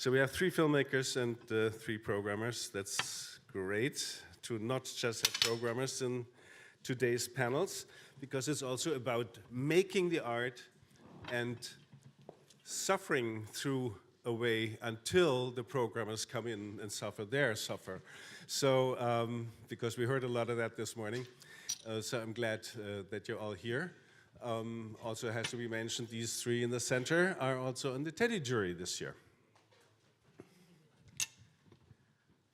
So we have 3 filmmakers and 3 programmers. That's great to not just have programmers in today's panels, because it's also about making the art and suffering through a way until the programmers come in and suffer. So, because we heard a lot of that this morning, so I'm glad that you're all here. Also has to be mentioned, these 3 in the center are also on the Teddy jury this year.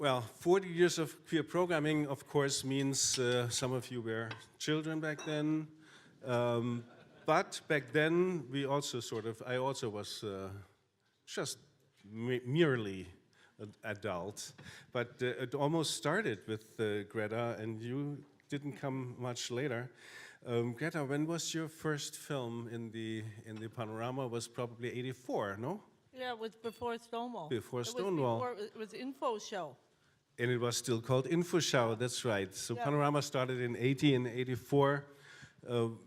Well, 40 years of queer programming, of course, means some of you were children back then. But back then, I also was just merely an adult. But it almost started with Greta, and you didn't come much later. Greta, when was your first film in the Panorama? It was probably 84, no? Yeah, it was before Stonewall. Before Stonewall. It was Info Show. And it was still called Info Show, that's right. So yeah. Panorama started in 80 and 84.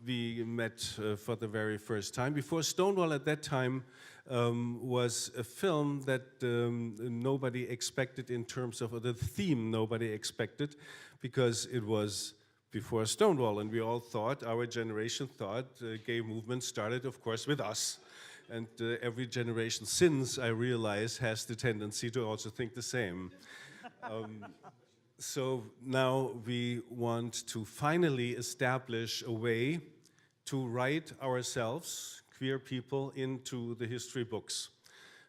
We met for the very first time. Before Stonewall at that time was a film that nobody expected in terms of the theme nobody expected, because it was before Stonewall, and we all thought, our generation thought, gay movement started, of course, with us. And every generation since, I realize, has the tendency to also think the same. So now we want to finally establish a way to write ourselves, queer people, into the history books.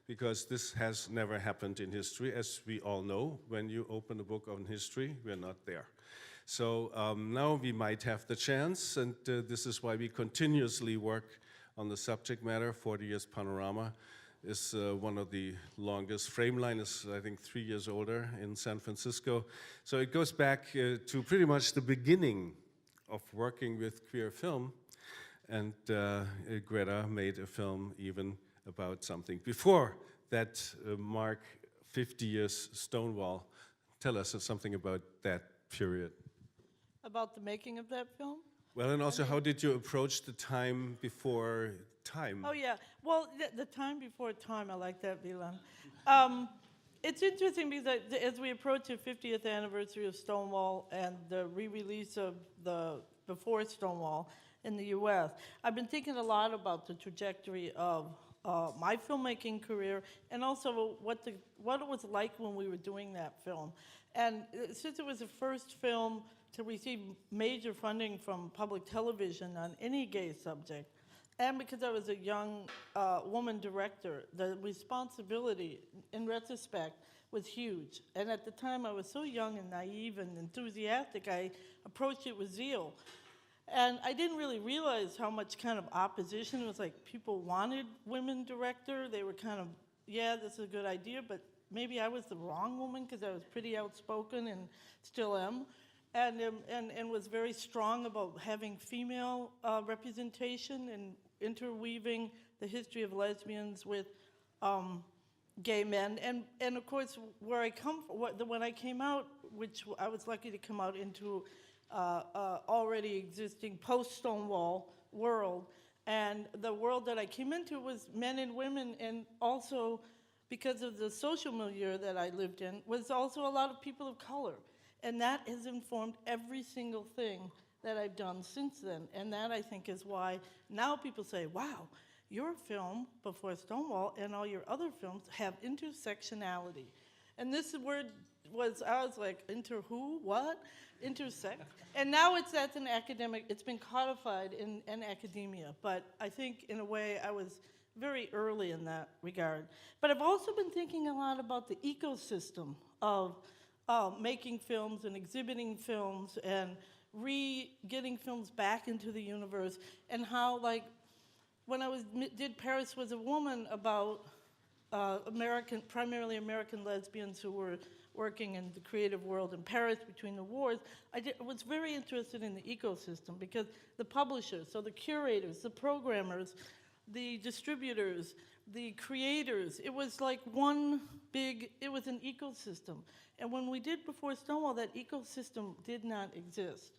Because this has never happened in history. As we all know, when you open a book on history, we're not there. So now we might have the chance, and this is why we continuously work on the subject matter. 40 Years Panorama is one of the longest. Frameline is, I think, 3 years older in San Francisco. So it goes back to pretty much the beginning of working with queer film. And Greta made a film even about something before that mark 50 years Stonewall. Tell us something about that period. About the making of that film? Well, and also, how did you approach the time before time? Oh, yeah. Well, the time before time, I like that, Milan. It's interesting because as we approach the 50th anniversary of Stonewall and the re-release of the Before Stonewall in the US, I've been thinking a lot about the trajectory of my filmmaking career, and also what it was like when we were doing that film. And since it was the first film to receive major funding from public television on any gay subject, and because I was a young woman director, the responsibility, in retrospect, was huge. And at the time, I was so young and naive and enthusiastic, I approached it with zeal. And I didn't really realize how much kind of opposition. It was like people wanted women director. They were kind of, yeah, this is a good idea, but maybe I was the wrong woman because I was pretty outspoken and still am. And was very strong about having female representation and interweaving the history of lesbians with gay men. And of course, where I come from, when I came out, which I was lucky to come out into already existing post-Stonewall world, and the world that I came into was men and women, and also because of the social milieu that I lived in, was also a lot of people of color. And that has informed every single thing that I've done since then. And that, I think, is why now people say, wow, your film, Before Stonewall, and all your other films have intersectionality. And this word I was like, inter who, what? Intersect. And now that's an academic, it's been codified in academia. But I think, in a way, I was very early in that regard. But I've also been thinking a lot about the ecosystem of making films and exhibiting films and getting films back into the universe, and how, like, when I did Paris Was a Woman about primarily American lesbians who were working in the creative world in Paris between the wars, I was very interested in the ecosystem, because the publishers, so the curators, the programmers, the distributors, the creators, it was like it was an ecosystem. And when we did Before Stonewall, that ecosystem did not exist.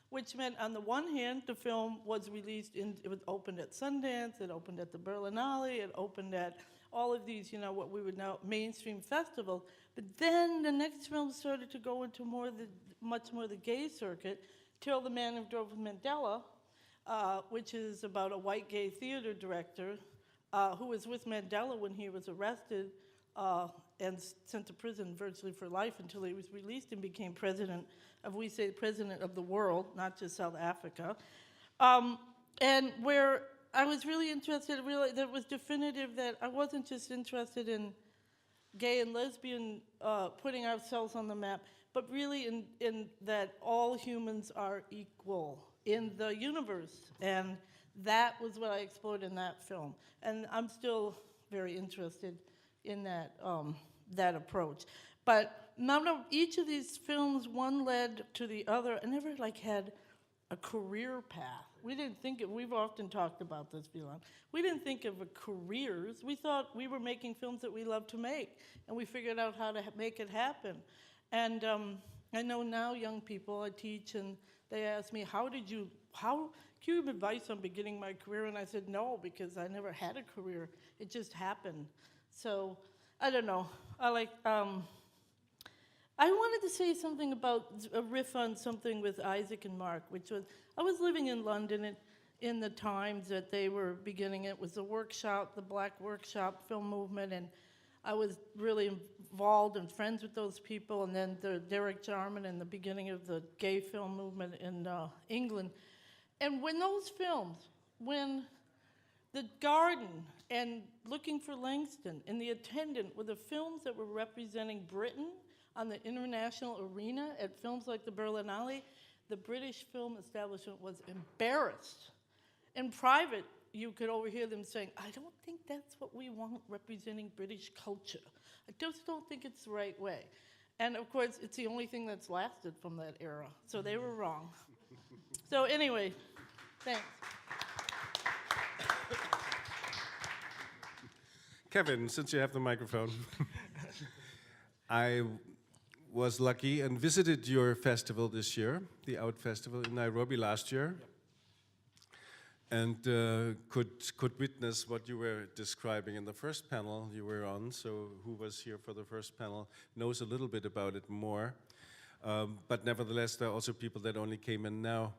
which meant on the one hand, the film was released it was opened at Sundance, it opened at the Berlinale, it opened at all of these, what we would know mainstream festivals. But then the next film started to go into much more the gay circuit, Till the Man Who Drove Mandela, which is about a white gay theater director who was with Mandela when he was arrested and sent to prison virtually for life until he was released and became president of the world, not just South Africa. And where I was really interested, that it was definitive that I wasn't just interested in gay and lesbian putting ourselves on the map, but really in that all humans are equal in the universe. And that was what I explored in that film. And I'm still very interested in that, that approach. But none of each of these films, one led to the other. I never had a career path. We didn't think we've often talked about this, Vilan. We didn't think of careers. We thought we were making films that we love to make, and we figured out how to make it happen. And I know now young people I teach, and they ask me, can you give advice on beginning my career? And I said, no, because I never had a career. It just happened. So, I don't know. I wanted to say something about a riff on something with Isaac and Mark, which was, I was living in London in the times that they were beginning. It was the workshop, the Black Workshop film movement, and I was really involved and friends with those people, and then the Derek Jarman and the beginning of the gay film movement in England. And when those films, when The Garden and Looking for Langston and The Attendant were the films that were representing Britain on the international arena at films like the Berlinale, the British film establishment was embarrassed. In private, you could overhear them saying, I don't think that's what we want representing British culture. I just don't think it's the right way. And of course, it's the only thing that's lasted from that era. So they were wrong. So anyway, thanks. Kevin, since you have the microphone, I was lucky and visited your festival this year, the Out Festival in Nairobi last year, and could witness what you were describing in the first panel you were on. So who was here for the first panel knows a little bit about it more. But nevertheless, there are also people that only came in now.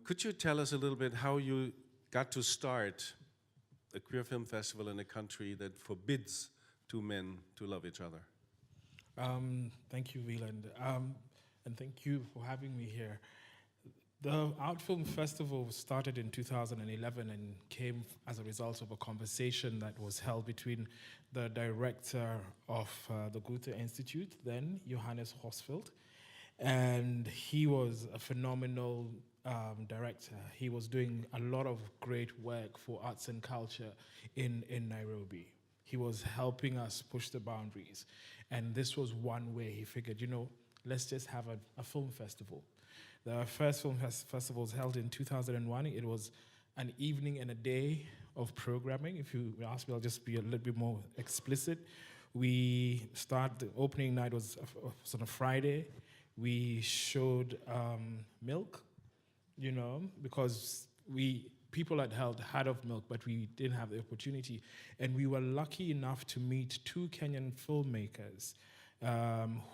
Could you tell us a little bit how you got to start a queer film festival in a country that forbids two men to love each other? Thank you, Wieland, and thank you for having me here. The Out Film Festival started in 2011 and came as a result of a conversation that was held between the director of the Goethe Institute, then Johannes Horsfeld, and he was a phenomenal director. He was doing a lot of great work for arts and culture in Nairobi. He was helping us push the boundaries. And this was one way he figured, let's just have a film festival. The first film festival was held in 2001. It was an evening and a day of programming. If you ask me, I'll just be a little bit more explicit. The opening night was on a Friday. We showed Milk, because people had had of Milk, but we didn't have the opportunity. And we were lucky enough to meet two Kenyan filmmakers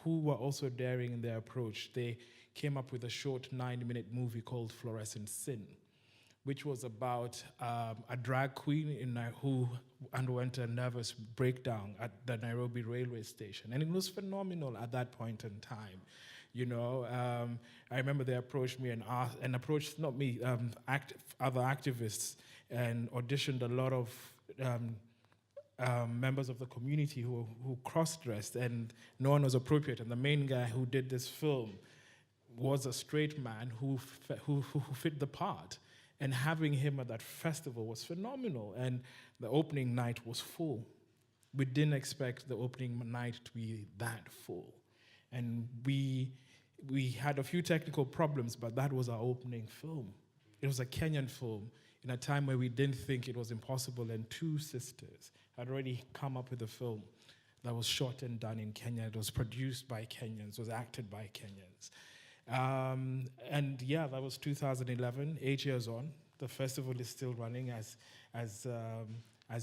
who were also daring in their approach. They came up with a short 9-minute movie called Fluorescent Sin, which was about a drag queen who underwent a nervous breakdown at the Nairobi railway station. And it was phenomenal at that point in time. I remember they approached me and approached, not me, other activists, and auditioned a lot of members of the community who cross-dressed, and no one was appropriate. And the main guy who did this film was a straight man who fit the part. And having him at that festival was phenomenal. And the opening night was full. We didn't expect the opening night to be that full. And we had a few technical problems, but that was our opening film. It was a Kenyan film in a time where we didn't think it was impossible, and two sisters had already come up with a film that was shot and done in Kenya. It was produced by Kenyans, was acted by Kenyans. And yeah, that was 2011, 8 years on. The festival is still running as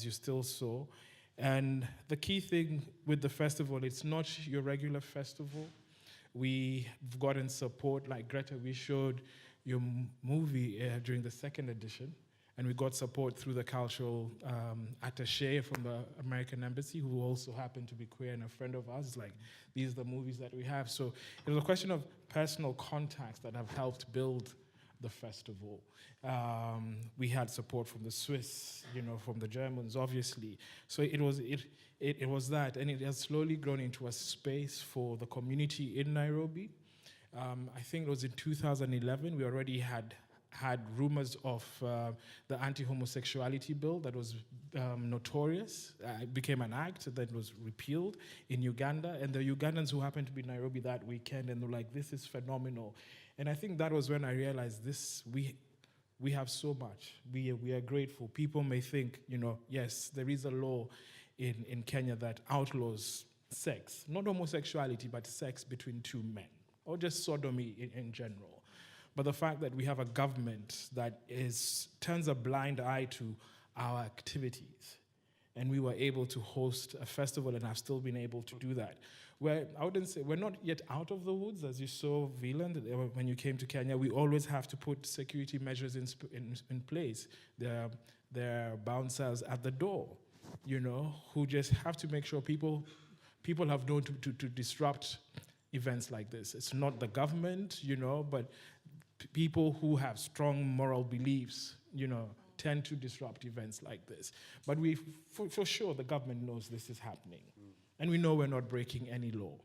you still saw. And the key thing with the festival, it's not your regular festival. We've gotten support, like Greta, we showed your movie during the second edition, and we got support through the cultural attaché from the American Embassy, who also happened to be queer and a friend of ours. It's like, these are the movies that we have. So it was a question of personal contacts that have helped build the festival. We had support from the Swiss, from the Germans, obviously. So it was that, and it has slowly grown into a space for the community in Nairobi. I think it was in 2011, we already had rumors of the anti-homosexuality bill that was notorious. It became an act that was repealed in Uganda, and the Ugandans who happened to be in Nairobi that weekend, and they're like, this is phenomenal. And I think that was when I realized we have so much. We are grateful. People may think, yes, there is a law in Kenya that outlaws sex, not homosexuality, but sex between two men, or just sodomy in general. But the fact that we have a government that turns a blind eye to our activities, and we were able to host a festival and have still been able to do that. I wouldn't say we're not yet out of the woods, as you saw, Wieland, when you came to Kenya. We always have to put security measures in place. There are bouncers at the door, who just have to make sure people have known to disrupt events like this. It's not the government, but people who have strong moral beliefs, tend to disrupt events like this. But for sure, the government knows this is happening. And we know we're not breaking any law.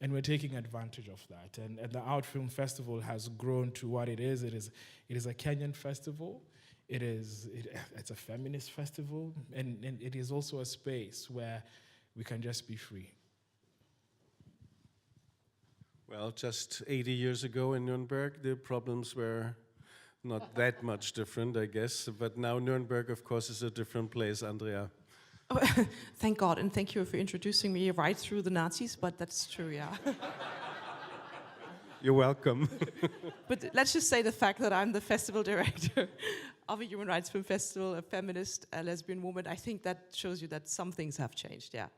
And we're taking advantage of that. And the Out Film Festival has grown to what it is. It is a Kenyan festival. It's a feminist festival. And it is also a space where we can just be free. Well, just 80 years ago in Nuremberg, the problems were not that much different, I guess. But now Nuremberg, of course, is a different place, Andrea. Oh, thank God, and thank you for introducing me right through the Nazis, but that's true, yeah. You're welcome. But let's just say the fact that I'm the festival director of a human rights film festival, a feminist, a lesbian woman, I think that shows you that some things have changed, yeah.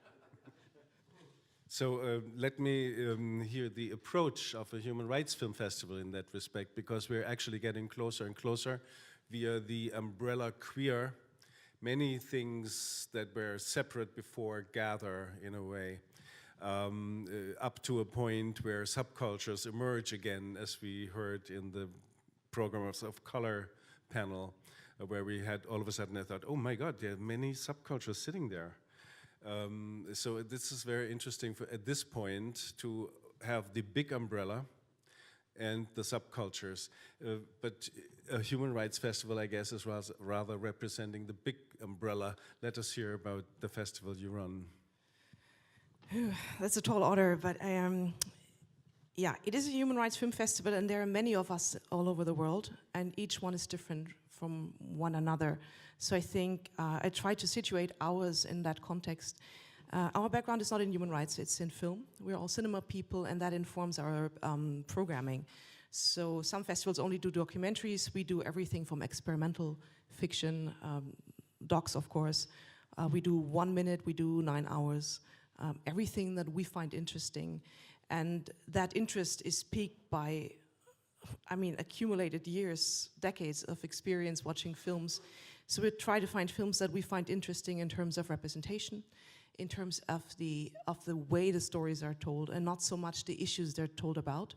So let me hear the approach of a human rights film festival in that respect, because we're actually getting closer and closer via the umbrella queer. Many things that were separate before gather in a way, up to a point where subcultures emerge again, as we heard in the Programs of Color panel, where we had all of a sudden I thought, oh my God, there are many subcultures sitting there. So this is very interesting at this point to have the big umbrella and the subcultures. But a human rights festival, I guess, is rather representing the big umbrella. Let us hear about the festival you run. That's a tall order, but yeah, it is a human rights film festival, and there are many of us all over the world, and each one is different from one another. So I think I try to situate ours in that context. Our background is not in human rights, it's in film. We're all cinema people, and that informs our programming. So some festivals only do documentaries. We do everything from experimental fiction, docs, of course. We do 1 minute, we do 9 hours. Everything that we find interesting. And that interest is piqued by, accumulated years, decades of experience watching films. So we try to find films that we find interesting in terms of representation, in terms of the way the stories are told, and not so much the issues they're told about.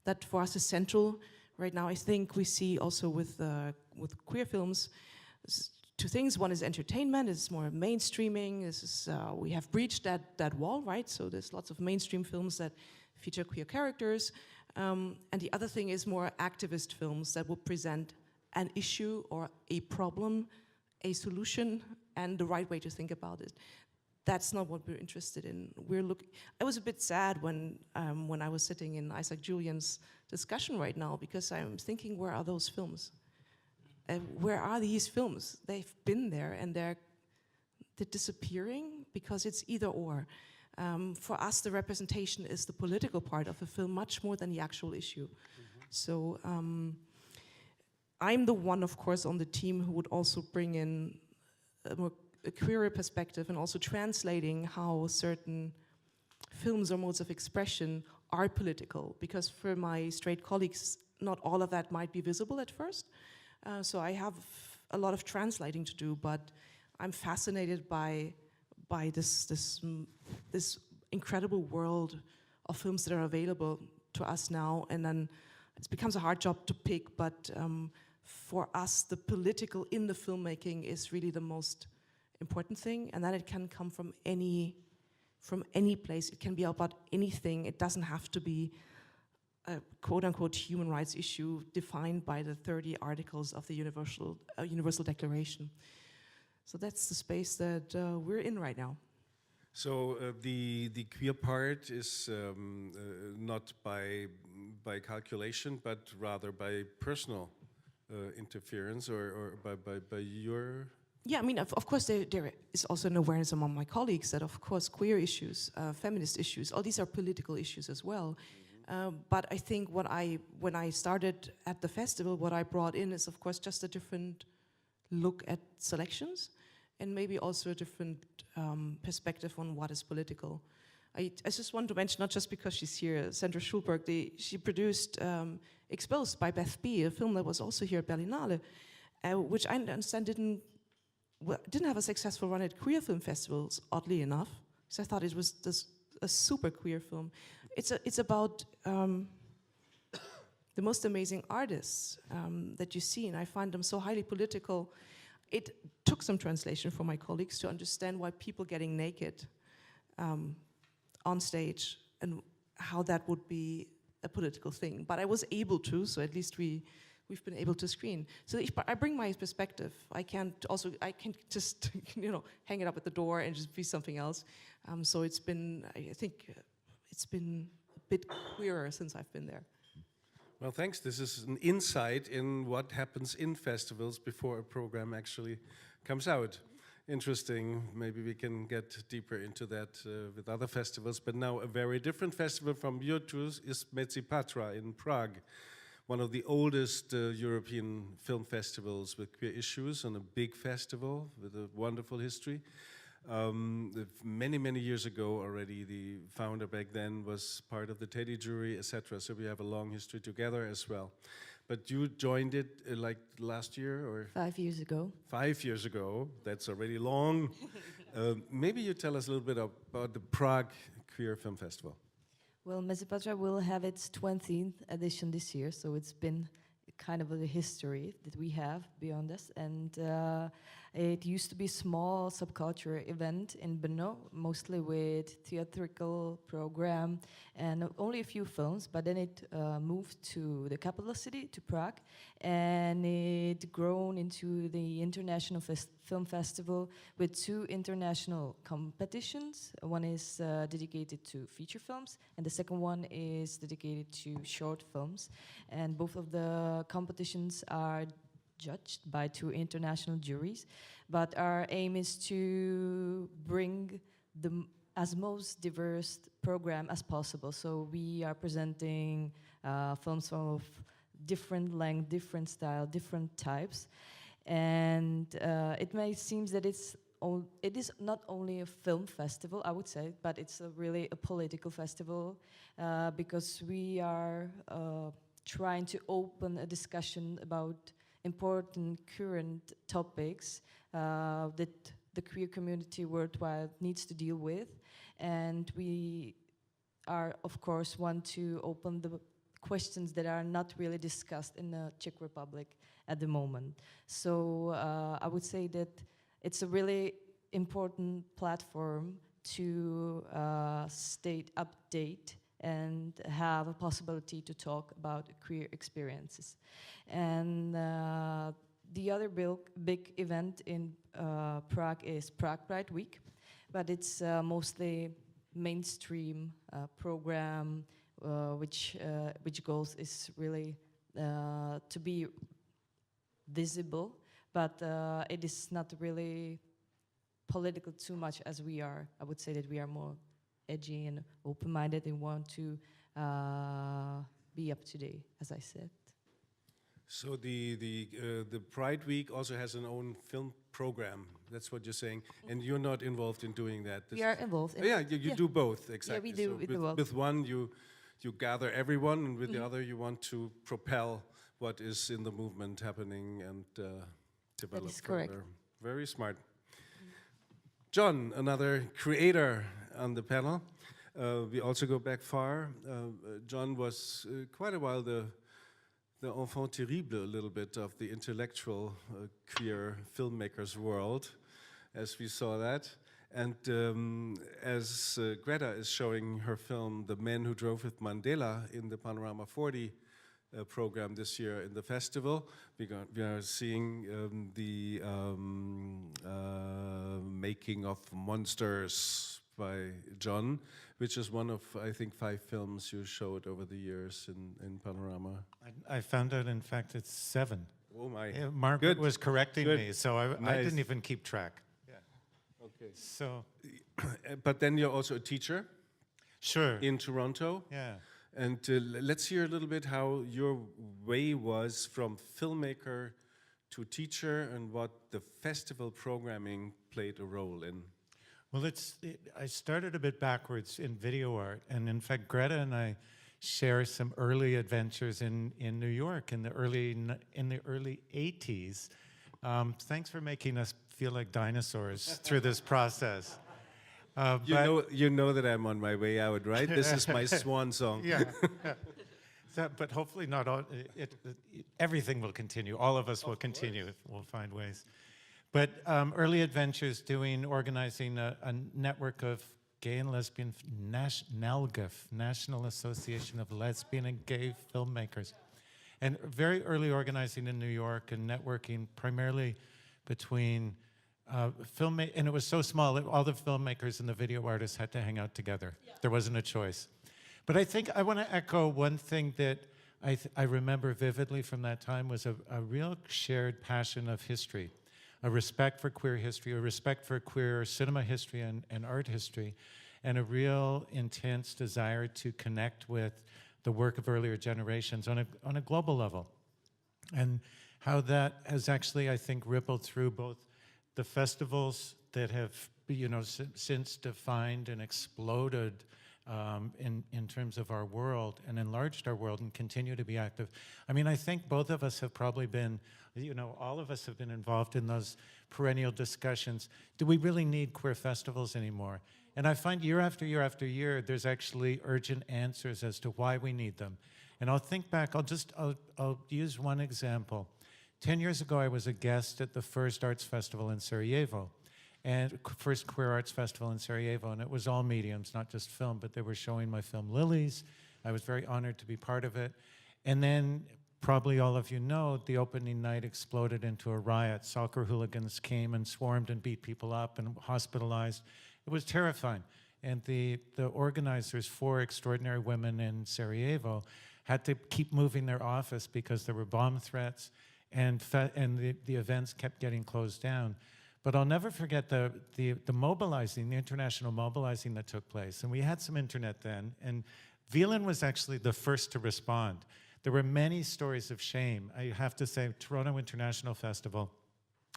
That for us is central. Right now, I think we see also with queer films, two things. One is entertainment, it's more mainstreaming. This is, we have breached that wall, right? So there's lots of mainstream films that feature queer characters. And the other thing is more activist films that will present an issue or a problem, a solution, and the right way to think about it. That's not what we're interested in. I was a bit sad when I was sitting in Isaac Julian's discussion right now, because I'm thinking, where are those films? Where are these films? They've been there, and they're disappearing because it's either or. For us, the representation is the political part of a film much more than the actual issue. So I'm the one, of course, on the team who would also bring in a queer perspective and also translating how certain films or modes of expression are political, because for my straight colleagues, not all of that might be visible at first. So I have a lot of translating to do, but I'm fascinated by this incredible world of films that are available to us now, and then it becomes a hard job to pick, but for us, the political in the filmmaking is really the most important thing, and then it can come from any place. It can be about anything. It doesn't have to be a quote-unquote human rights issue defined by the 30 articles of the Universal Declaration. So that's the space that we're in right now. So the queer part is not by calculation, but rather by personal interference, or by your... Yeah, I mean, of course, there is also an awareness among my colleagues that, of course, queer issues, feminist issues, all these are political issues as well. But I think when I started at the festival, what I brought in is, of course, just a different look at selections, and maybe also a different perspective on what is political. I just want to mention, not just because she's here, Sandra Schulberg, she produced Exposed by Beth B., a film that was also here at Berlinale, which I understand didn't have a successful run at queer film festivals, oddly enough, because I thought it was a super queer film. It's about the most amazing artists that you see, and I find them so highly political. It took some translation for my colleagues to understand why people getting naked on stage and how that would be a political thing. But I was able to, so at least we've been able to screen. So I bring my perspective. I can't just hang it up at the door and just be something else. So it's been, I think, it's been a bit queerer since I've been there. Well, thanks. This is an insight in what happens in festivals before a program actually comes out. Interesting. Maybe we can get deeper into that with other festivals. But now a very different festival from your tours is emancipation in Prague, one of the oldest European film festivals with queer issues, and a big festival with a wonderful history. Many, many years ago already, the founder back then was part of the Teddy jury, etc. So we have a long history together as well. But you joined it like last year or? 5 years ago. 5 years ago, that's already long. Maybe you tell us a little bit about the Prague Queer Film Festival. Well, emancipation will have its 20th edition this year, so it's been kind of a history that we have beyond us. And it used to be a small subculture event in Brno, mostly with theatrical program and only a few films, but then it moved to the capital city, to Prague, and it grown into the international film festival with 2 international competitions. One is dedicated to feature films, and the second one is dedicated to short films. And both of the competitions are judged by 2 international juries, but our aim is to bring the as most diverse program as possible. So we are presenting films of different length, different style, different types, and it may seem that it is not only a film festival, I would say, but it's really a political festival because we are trying to open a discussion about important current topics that the queer community worldwide needs to deal with. And we are, of course, want to open the questions that are not really discussed in the Czech Republic at the moment. So I would say that it's a really important platform to stay update and have a possibility to talk about queer experiences. And the other big event in Prague is Prague Pride Week, but it's mostly mainstream program, which goals is really to be visible, but it is not really political too much as we are. I would say that we are more edgy and open-minded and want to be up to date, as I said. So the Pride Week also has an own film program. That's what you're saying, and you're not involved in doing that. We are involved. Oh, yeah, you do both, exactly. we do, So we do both. with one, you gather everyone, and with the other, you want to propel what is in the movement happening and develop is correct. further. Very smart. John, another creator on the panel. We also go back far. John was quite a while the enfant terrible, a little bit, of the intellectual queer filmmakers world, as we saw that. And as Greta is showing her film, The Men Who Drove with Mandela, in the Panorama 40 program this year in the festival, we are seeing the making of Monsters by John, which is one of, I think, 5 films you showed over the years in Panorama. I found out, in fact, it's 7. Oh my. Margaret Good. was correcting Good. me, so I Nice. didn't even keep track. Okay. So, But then you're also a teacher sure. in Toronto. Yeah. And let's hear a little bit how your way was from filmmaker to teacher and what the festival programming played a role in. Well, I started a bit backwards in video art, and in fact, Greta and I share some early adventures in New York in the early 80s. Thanks for making us feel like dinosaurs through this process. You know that I'm on my way out, right? This is my swan song. Yeah. But hopefully not all. Everything will continue. All of us will continue. We'll find ways. But early adventures organizing a network of gay and lesbian, NALGAF, National Association of Lesbian and Gay Filmmakers. And very early organizing in New York and networking primarily between and it was so small that all the filmmakers and the video artists had to hang out together. Yeah. There wasn't a choice. But I think I want to echo one thing that I remember vividly from that time was a real shared passion of history, a respect for queer history, a respect for queer cinema history and art history, and a real intense desire to connect with the work of earlier generations on a global level. And how that has actually, I think, rippled through both the festivals that have, since defined and exploded in terms of our world and enlarged our world and continue to be active. I mean, I think both of us have probably been, all of us have been involved in those perennial discussions. Do we really need queer festivals anymore? And I find year after year after year, there's actually urgent answers as to why we need them. And I'll think back, I'll use one example. 10 years ago, I was a guest at the first arts festival in Sarajevo, and first queer arts festival in Sarajevo, and it was all mediums, not just film, but they were showing my film Lilies. I was very honored to be part of it. And then, probably all of you know, the opening night exploded into a riot. Soccer hooligans came and swarmed and beat people up and hospitalized. It was terrifying. And the organizers, 4 extraordinary women in Sarajevo, had to keep moving their office because there were bomb threats, and the events kept getting closed down. But I'll never forget the mobilizing, the international mobilizing that took place. And we had some internet then, and Wieland was actually the first to respond. There were many stories of shame. I have to say, Toronto International Festival,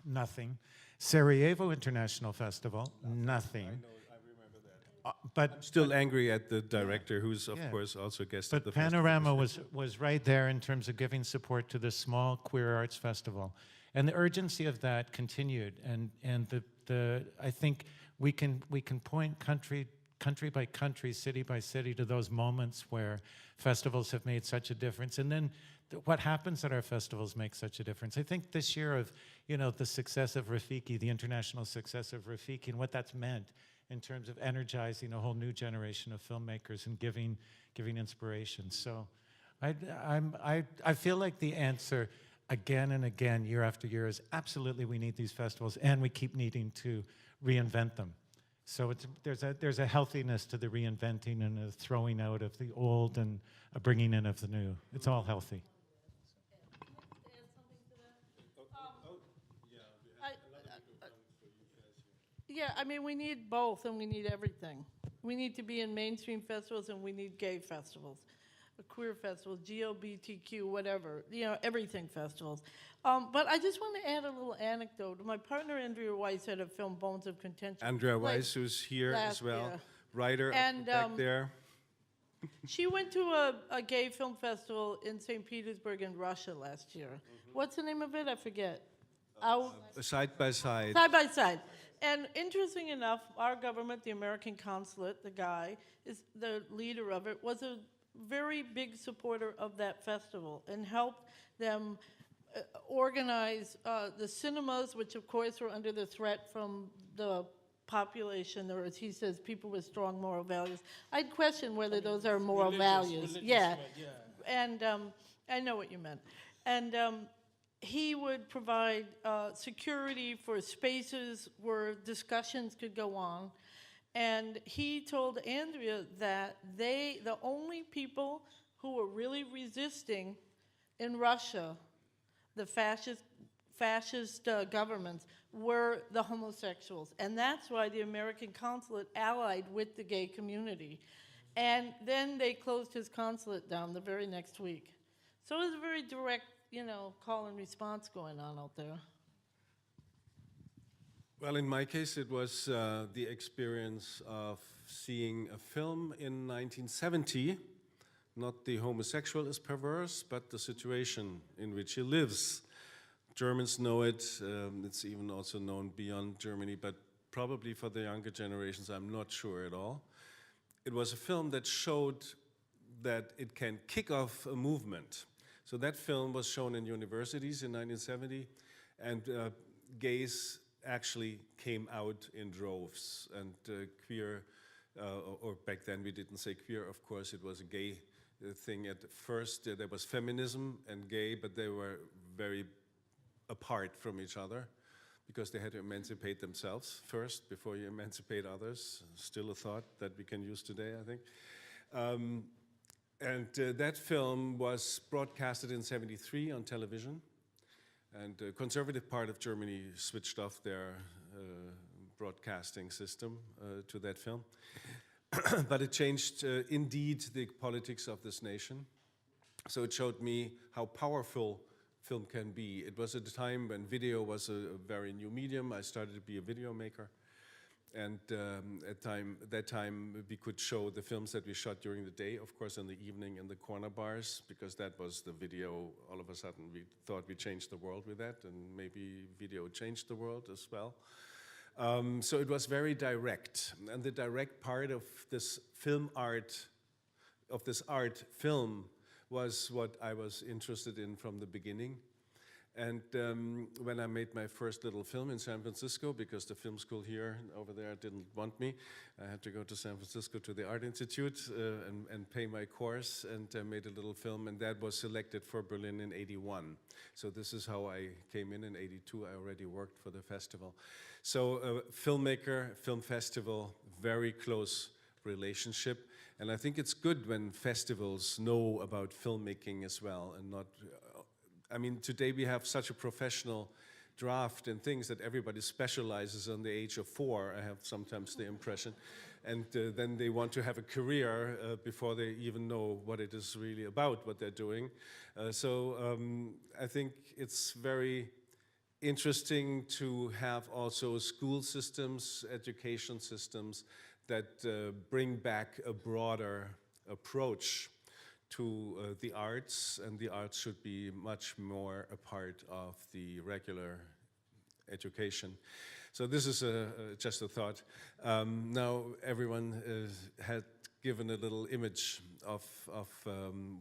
nothing. Sarajevo International Festival, nothing. I remember that. But I'm still angry at the director, who's of course also a guest at the festival. But Panorama was right there in terms of giving support to this small queer arts festival. And the urgency of that continued. And I think we can point country by country, city by city, to those moments where festivals have made such a difference. And then what happens at our festivals makes such a difference. I think this year of, the success of Rafiki, the international success of Rafiki, and what that's meant in terms of energizing a whole new generation of filmmakers and giving inspiration. So I feel like the answer again and again, year after year, is absolutely we need these festivals, and we keep needing to reinvent them. So there's a healthiness to the reinventing and the throwing out of the old and a bringing in of the new. It's all healthy. Yeah, I mean, we need both, and we need everything. we need to be in mainstream festivals, and we need gay festivals, queer festivals, GLBTQ, whatever, everything festivals. But I just want to add a little anecdote. My partner, Andrea Weiss, had a film, Bones of Contention. Andrea like, Weiss, who's here as last well, year. writer And, back there. She went to a gay film festival in St. Petersburg in Russia last year. What's the name of it? I forget. Side by side. Side by side. And interesting enough, our government, the American consulate, the guy, is the leader of it, was a very big supporter of that festival and helped them organize the cinemas, which of course were under the threat from the population, or as he says, people with strong moral values. I'd question whether those are moral values. Yeah. And I know what you meant. And he would provide security for spaces where discussions could go on. And he told Andrea that the only people who were really resisting in Russia, the fascist governments, were the homosexuals. And that's why the American consulate allied with the gay community. And then they closed his consulate down the very next week. So it was a very direct, call and response going on out there. Well, in my case, it was the experience of seeing a film in 1970. Not the homosexual is perverse, but the situation in which he lives. Germans know it. It's even also known beyond Germany, but probably for the younger generations, I'm not sure at all. It was a film that showed that it can kick off a movement. So that film was shown in universities in 1970, and gays actually came out in droves, and queer, or back then we didn't say queer, of course, it was a gay thing at first. There was feminism and gay, but they were very apart from each other because they had to emancipate themselves first before you emancipate others. Still a thought that we can use today, I think. And that film was broadcasted in '73 on television, and the conservative part of Germany switched off their broadcasting system to that film. But it changed, indeed, the politics of this nation. So it showed me how powerful film can be. It was at a time when video was a very new medium. I started to be a video maker. And at that time, we could show the films that we shot during the day, of course, in the evening in the corner bars, because that was the video. All of a sudden, we thought we changed the world with that, and maybe video changed the world as well. So it was very direct. And the direct part of this film art, of this art film, was what I was interested in from the beginning. And when I made my first little film in San Francisco, because the film school here over there didn't want me, I had to go to San Francisco to the Art Institute and pay my course, and made a little film, and that was selected for Berlin in '81. So this is how I came in '82. I already worked for the festival. So filmmaker, film festival, very close relationship. And I think it's good when festivals know about filmmaking as well, and not, I mean, today we have such a professional draft and things that everybody specializes on the age of 4, I have sometimes the impression. And then they want to have a career before they even know what it is really about, what they're doing. So I think it's very interesting to have also school systems, education systems that bring back a broader approach to the arts, and the arts should be much more a part of the regular education. So this is just a thought. Now everyone had given a little image of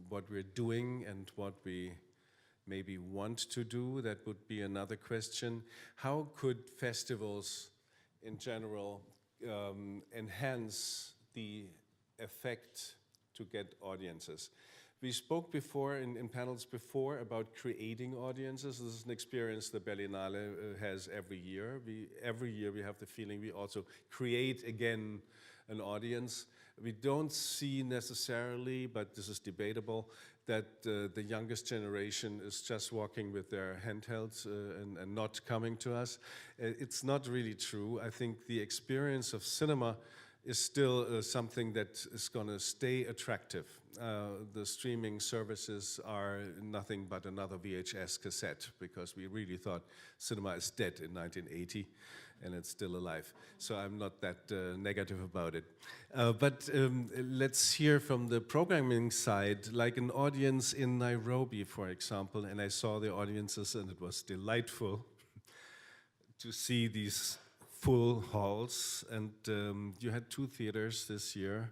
what we're doing and what we maybe want to do. That would be another question. How could festivals in general enhance the effect to get audiences? We spoke before in panels before about creating audiences. This is an experience the Berlinale has every year. Every year we have the feeling we also create again an audience. We don't see necessarily, but this is debatable, that the youngest generation is just walking with their handhelds and not coming to us. It's not really true. I think the experience of cinema is still something that is going to stay attractive. The streaming services are nothing but another VHS cassette, because we really thought cinema is dead in 1980, and it's still alive. So I'm not that negative about it. But let's hear from the programming side, like an audience in Nairobi, for example, and I saw the audiences, and it was delightful to see these full halls, and you had 2 theaters this year.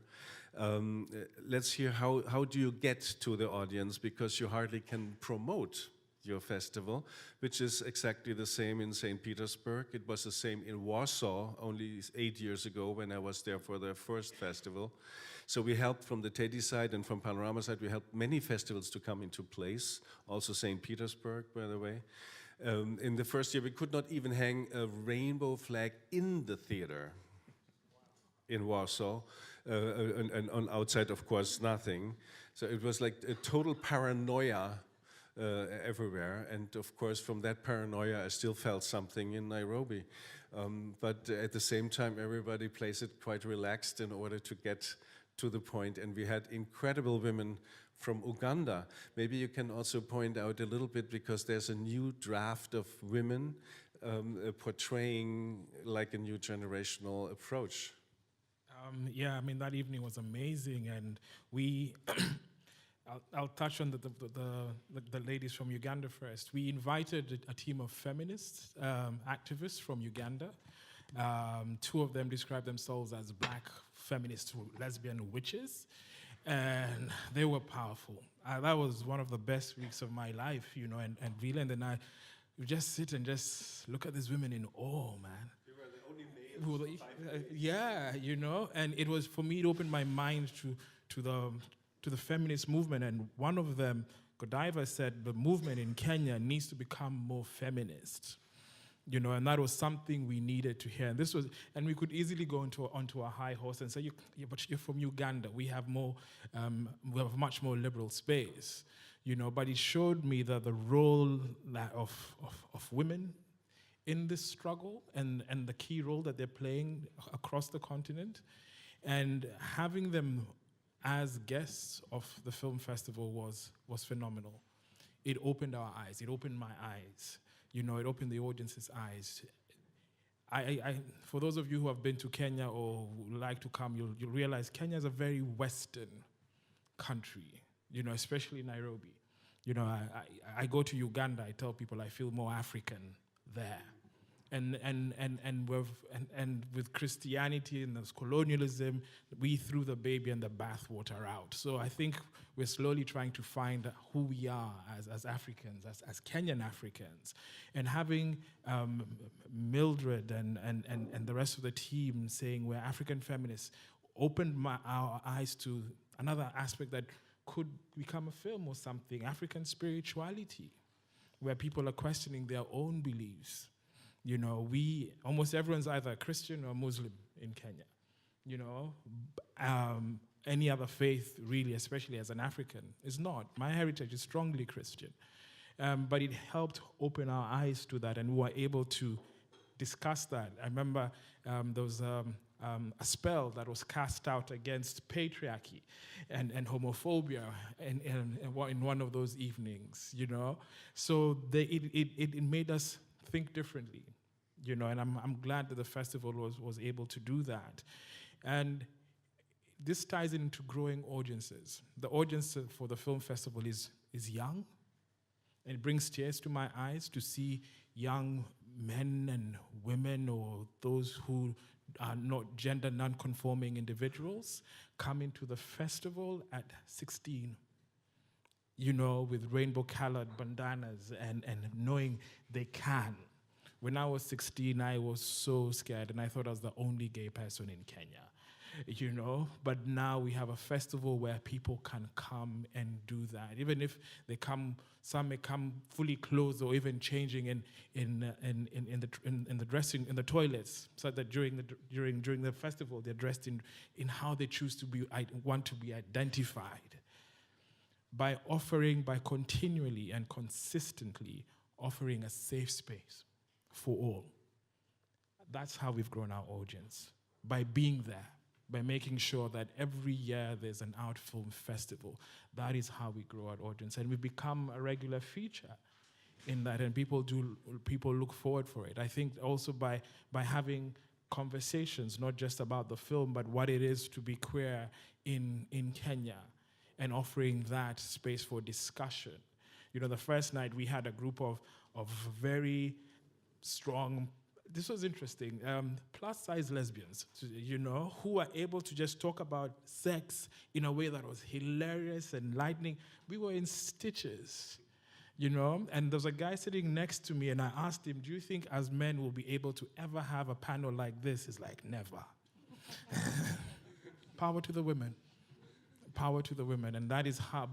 Let's hear how do you get to the audience, because you hardly can promote your festival, which is exactly the same in St. Petersburg. It was the same in Warsaw only 8 years ago when I was there for the first festival. So we helped from the Teddy side and from Panorama side, we helped many festivals to come into place, also St. Petersburg, by the way. In the first year, we could not even hang a rainbow flag in the theater in Warsaw, and on outside, of course, nothing. So it was like a total paranoia everywhere, and of course, from that paranoia, I still felt something in Nairobi. But at the same time, everybody plays it quite relaxed in order to get to the point, and we had incredible women from Uganda. Maybe you can also point out a little bit, because there's a new draft of women portraying like a new generational approach. Yeah, I mean, that evening was amazing, and we, I'll touch on the ladies from Uganda first. We invited a team of feminists, activists from Uganda. 2 of them described themselves as black feminist lesbian witches, and they were powerful. That was one of the best weeks of my life, you know, and Wieland and I, we just sit and just look at these women in awe, man. They were the only males. Yeah, you know, and it was, for me, it opened my mind to the feminist movement, and one of them, Godiva, said the movement in Kenya needs to become more feminist. You know, and that was something we needed to hear. And we could easily go onto a high horse and say, but you're from Uganda. We have much more liberal space, you know. But it showed me that the role of women in this struggle, and the key role that they're playing across the continent, and having them as guests of the film festival was phenomenal. It opened our eyes. It opened my eyes. You know, it opened the audience's eyes. For those of you who have been to Kenya or would like to come, you'll realize Kenya is a very Western country, you know, especially Nairobi. You know, I go to Uganda, I tell people I feel more African there. And with Christianity and this colonialism, we threw the baby and the bathwater out. So I think we're slowly trying to find who we are as Africans, as Kenyan Africans. And having Mildred and the rest of the team saying we're African feminists opened our eyes to another aspect that could become a film or something, African spirituality, where people are questioning their own beliefs. You know, almost everyone's either Christian or Muslim in Kenya. You know, any other faith, really, especially as an African, is not. My heritage is strongly Christian. But it helped open our eyes to that, and we were able to discuss that. I remember there was a spell that was cast out against patriarchy and homophobia in one of those evenings, you know. So it made us think differently, you know, and I'm glad that the festival was able to do that. And this ties into growing audiences. The audience for the film festival is young, and it brings tears to my eyes to see young men and women, or those who are not gender non-conforming individuals, come into the festival at 16. You know, with rainbow-colored bandanas and knowing they can. When I was 16, I was so scared, and I thought I was the only gay person in Kenya, you know? But now we have a festival where people can come and do that. Even if they come, some may come fully clothed or even changing in the toilets, so that during the festival they're dressed in how they choose to want to be identified. By continually and consistently offering a safe space for all. That's how we've grown our audience, by being there, by making sure that every year there's an art film festival. That is how we grow our audience, and we become a regular feature in that, and people look forward for it. I think also by having conversations, not just about the film, but what it is to be queer in Kenya, and offering that space for discussion. You know, the first night we had a group of very strong, this was interesting, plus-size lesbians, you know, who were able to just talk about sex in a way that was hilarious and enlightening. We were in stitches, you know, and there's a guy sitting next to me, and I asked him, do you think as men we'll be able to ever have a panel like this? He's like, never. Power to the women. Power to the women, and that is how.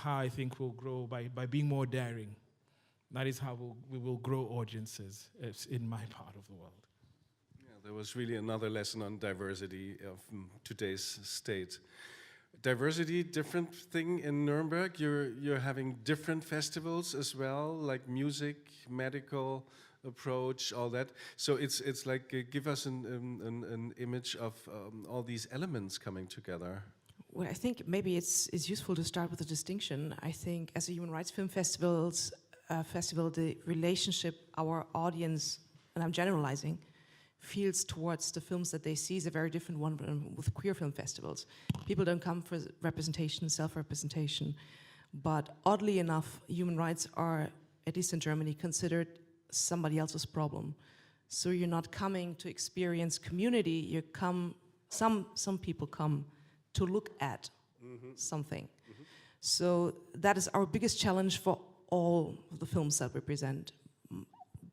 I think we'll grow by being more daring. That is how we will grow audiences in my part of the world. Yeah, there was really another lesson on diversity of today's state. Diversity, different thing in Nuremberg. You're having different festivals as well, like music, medical approach, all that. So it's like give us an image of all these elements coming together. Well, I think maybe it's useful to start with a distinction. I think as a human rights film festival, the relationship our audience, and I'm generalizing, feels towards the films that they see is a very different one with queer film festivals. People don't come for representation, self-representation, but oddly enough, human rights are, at least in Germany, considered somebody else's problem. So you're not coming to experience community, you come, some people come to look at something. So that is our biggest challenge for all of the films that we present,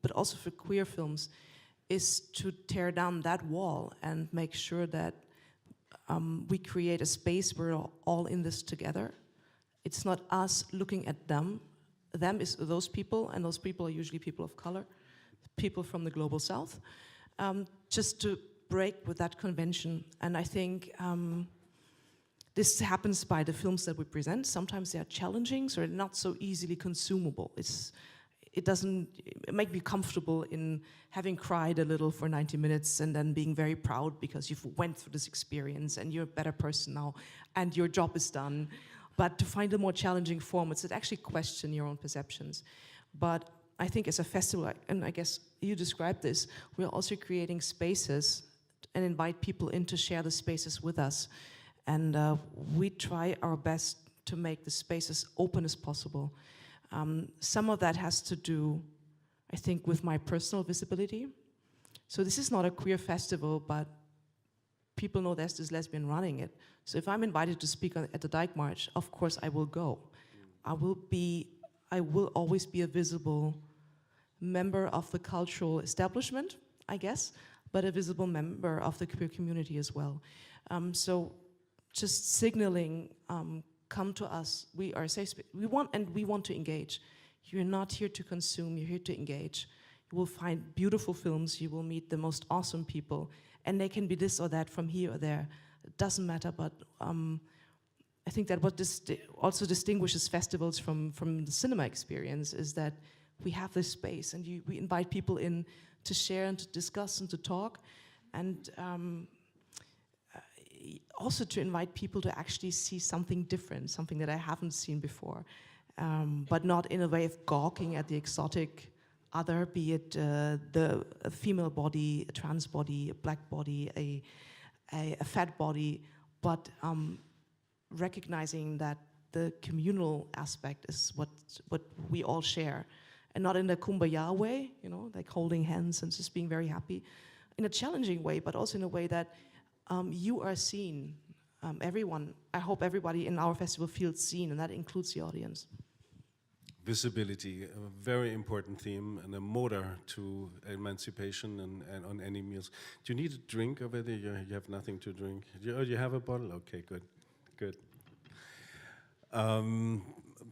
but also for queer films, is to tear down that wall and make sure that we create a space where we're all in this together. It's not us looking at them. Them is those people, and those people are usually people of color, people from the global south, just to break with that convention. And I think this happens by the films that we present. Sometimes they are challenging, so they're not so easily consumable. It doesn't make me comfortable in having cried a little for 90 minutes and then being very proud because you've went through this experience and you're a better person now and your job is done. But to find a more challenging form, it's to actually question your own perceptions. But I think as a festival, and I guess you described this, we're also creating spaces and invite people in to share the spaces with us. And we try our best to make the space as open as possible. Some of that has to do, I think, with my personal visibility. So this is not a queer festival, but people know there's this lesbian running it. So if I'm invited to speak at the Dyke March, of course I will go. I will always be a visible member of the cultural establishment, I guess, but a visible member of the queer community as well. So just signaling, come to us, we are safe space. We want to engage. You're not here to consume, you're here to engage. You will find beautiful films, you will meet the most awesome people, and they can be this or that from here or there. It doesn't matter, but I think that what also distinguishes festivals from the cinema experience is that we have this space and we invite people in to share and to discuss and to talk, and also to invite people to actually see something different, something that I haven't seen before, but not in a way of gawking at the exotic other, be it a female body, a trans body, a black body, a fat body, but recognizing that the communal aspect is what we all share, and not in a kumbaya way, you know, like holding hands and just being very happy, in a challenging way, but also in a way that you are seen. Everyone, I hope everybody in our festival feels seen, and that includes the audience. Visibility, a very important theme and a motor to emancipation and on any meals. Do you need a drink over there? You have nothing to drink. You have a bottle? Okay, good, good.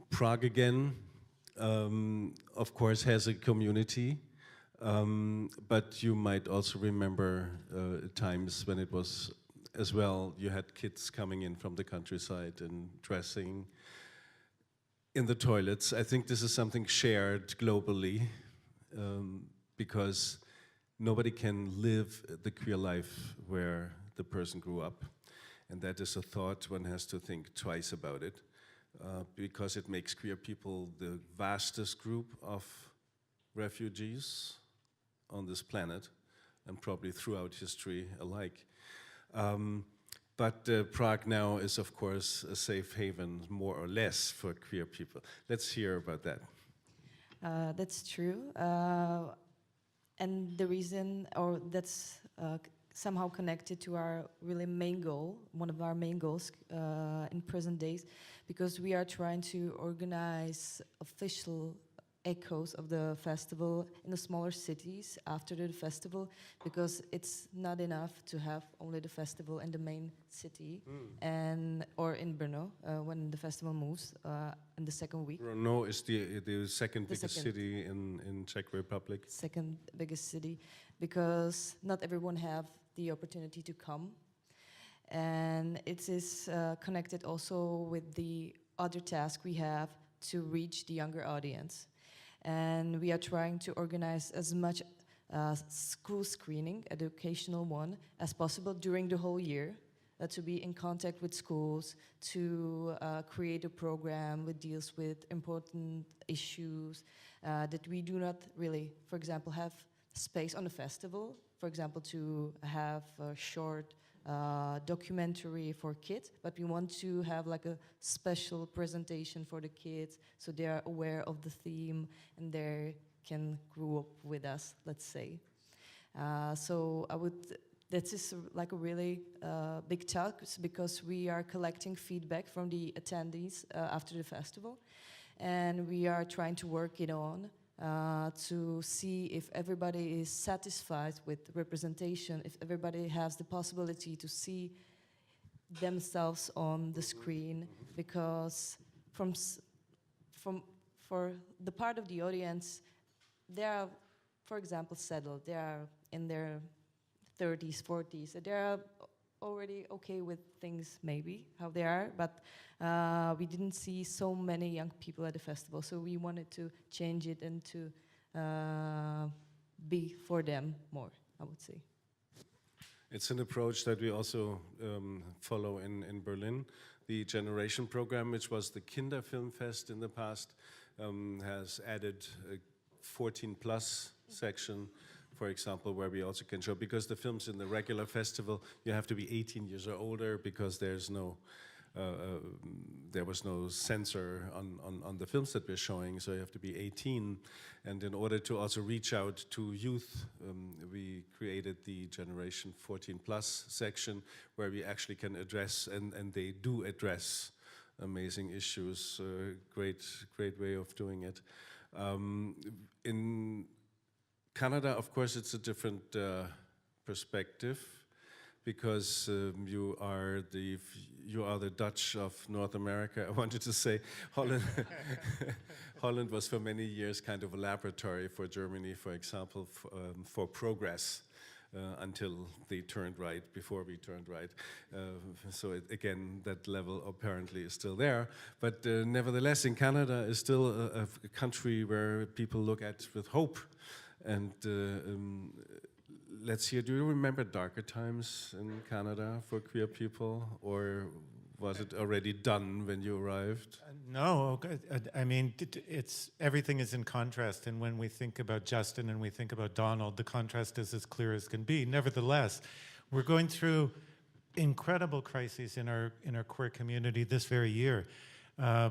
Prague again, of course, has a community, but you might also remember times when it was as well, you had kids coming in from the countryside and dressing in the toilets. I think this is something shared globally, because nobody can live the queer life where the person grew up. And that is a thought one has to think twice about it, because it makes queer people the vastest group of refugees on this planet, and probably throughout history alike. But Prague now is, of course, a safe haven, more or less, for queer people. Let's hear about that. That's true. And the reason, or that's somehow connected to our really main goal, one of our main goals in present days, because we are trying to organize official echoes of the festival in the smaller cities after the festival, because it's not enough to have only the festival in the main city and or in Brno when the festival moves in the second week. Brno is the second biggest city in Czech Republic. Second biggest city, because not everyone have the opportunity to come, and it is connected also with the other task we have to reach the younger audience. And we are trying to organize as much school screening, educational one, as possible during the whole year, to be in contact with schools, to create a program that deals with important issues that we do not really, for example, have space on the festival, for example, to have a short documentary for kids, but we want to have like a special presentation for the kids so they are aware of the theme and they can grow up with us, let's say. So this is like a really big task, because we are collecting feedback from the attendees after the festival, and we are trying to work it on to see if everybody is satisfied with representation, if everybody has the possibility to see themselves on the screen, because for the part of the audience, they are, for example, settled. They are in their 30s, 40s. They are already okay with things, maybe, how they are, but we didn't see so many young people at the festival, so we wanted to change it and to be for them more, I would say. It's an approach that we also follow in Berlin. The Generation program, which was the Kinderfilmfest in the past, has added a 14+ section, for example, where we also can show, because the films in the regular festival, you have to be 18 years or older, because there's no, there was no censor on the films that we're showing, so you have to be 18. And in order to also reach out to youth, we created the Generation 14+ section, where we actually can address, and they do address, amazing issues. Great way of doing it. In Canada, of course, it's a different perspective, because you are the Dutch of North America. I wanted to say Holland. Holland was for many years kind of a laboratory for Germany, for example, for progress. Until they turned right, before we turned right. So again, that level apparently is still there. But nevertheless, in Canada is still a country where people look at with hope. And let's hear, do you remember darker times in Canada for queer people? Or was it already done when you arrived? No, I mean, everything is in contrast, and when we think about Justin and we think about Donald, the contrast is as clear as can be. Nevertheless, we're going through incredible crises in our queer community this very year.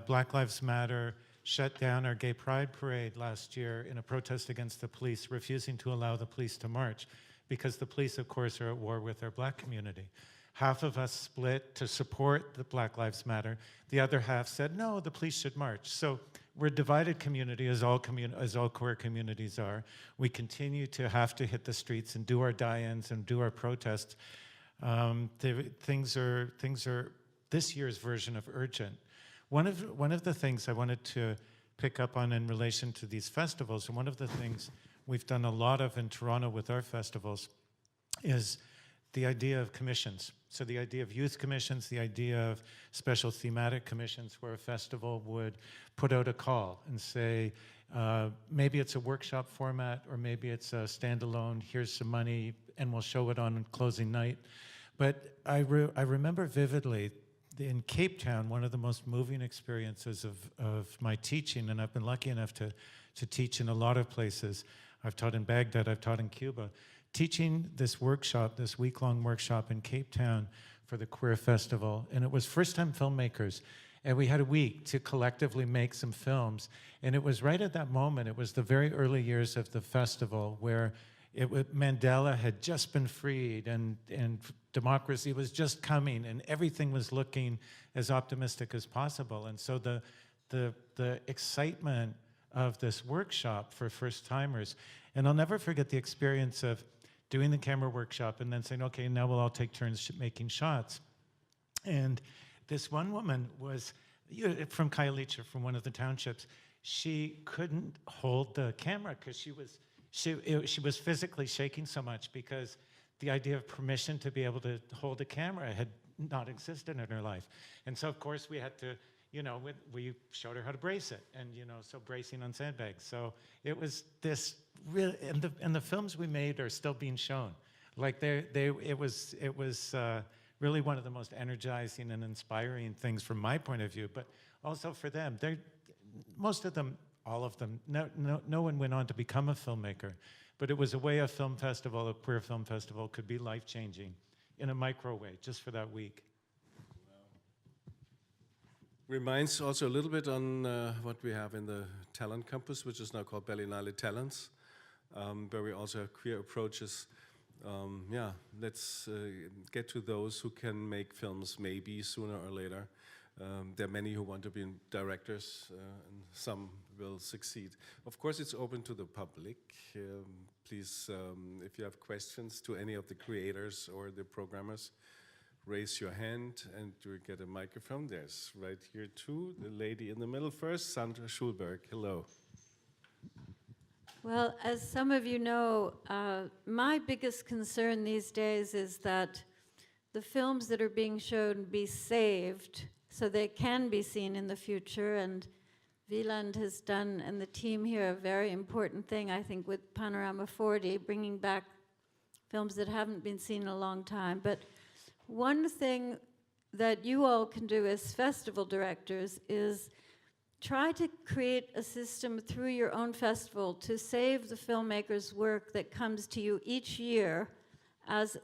Black Lives Matter shut down our gay pride parade last year in a protest against the police, refusing to allow the police to march, because the police, of course, are at war with our black community. Half of us split to support the Black Lives Matter. The other half said, no, the police should march. So we're a divided community, as all queer communities are. We continue to have to hit the streets and do our die-ins and do our protests. Things are this year's version of urgent. One of the things I wanted to pick up on in relation to these festivals, and one of the things we've done a lot of in Toronto with our festivals, is the idea of commissions. So the idea of youth commissions, the idea of special thematic commissions, where a festival would put out a call and say, maybe it's a workshop format, or maybe it's a standalone, here's some money, and we'll show it on closing night. But I remember vividly in Cape Town, one of the most moving experiences of my teaching, and I've been lucky enough to teach in a lot of places. I've taught in Baghdad, I've taught in Cuba. Teaching this workshop, this week-long workshop in Cape Town for the Queer Festival, and it was first-time filmmakers. And we had a week to collectively make some films. And it was right at that moment, it was the very early years of the festival where Mandela had just been freed and democracy was just coming and everything was looking as optimistic as possible. And so the excitement of this workshop for first-timers, and I'll never forget the experience of doing the camera workshop and then saying, okay, now we'll all take turns making shots. And this one woman was from Khayelitsha, from one of the townships. She couldn't hold the camera because she was physically shaking so much because the idea of permission to be able to hold a camera had not existed in her life. And so, of course, we had to, we showed her how to brace it, and so bracing on sandbags. So it was this real, and the films we made are still being shown. Like it was really one of the most energizing and inspiring things from my point of view, but also for them. Most of them, all of them, no one went on to become a filmmaker, but it was a way a film festival, a queer film festival, could be life-changing in a micro way, just for that week. Reminds also a little bit on what we have in the Talent Campus, which is now called Berlinale Talents, where we also have queer approaches. Let's get to those who can make films maybe sooner or later. There are many who want to be directors, and some will succeed. Of course, it's open to the public. Please, if you have questions to any of the creators or the programmers, raise your hand and we get a microphone. There's right here too, the lady in the middle first, Sandra Schulberg. Hello. Well, as some of you know, my biggest concern these days is that the films that are being shown be saved so they can be seen in the future. And Wieland has done, and the team here, a very important thing, I think, with Panorama 40, bringing back films that haven't been seen in a long time. But one thing that you all can do as festival directors is try to create a system through your own festival to save the filmmaker's work that comes to you each year as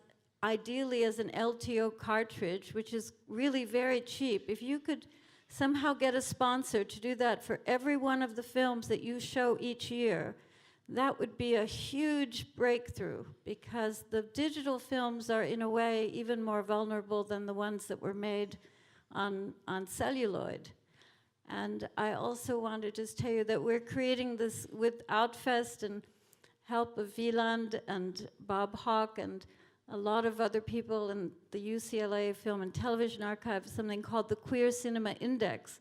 ideally as an LTO cartridge, which is really very cheap. If you could somehow get a sponsor to do that for every one of the films that you show each year, that would be a huge breakthrough, because the digital films are in a way even more vulnerable than the ones that were made on celluloid. And I also want to just tell you that we're creating this with Outfest and help of Wieland and Bob Hawke and a lot of other people in the UCLA Film and Television Archive, something called the Queer Cinema Index.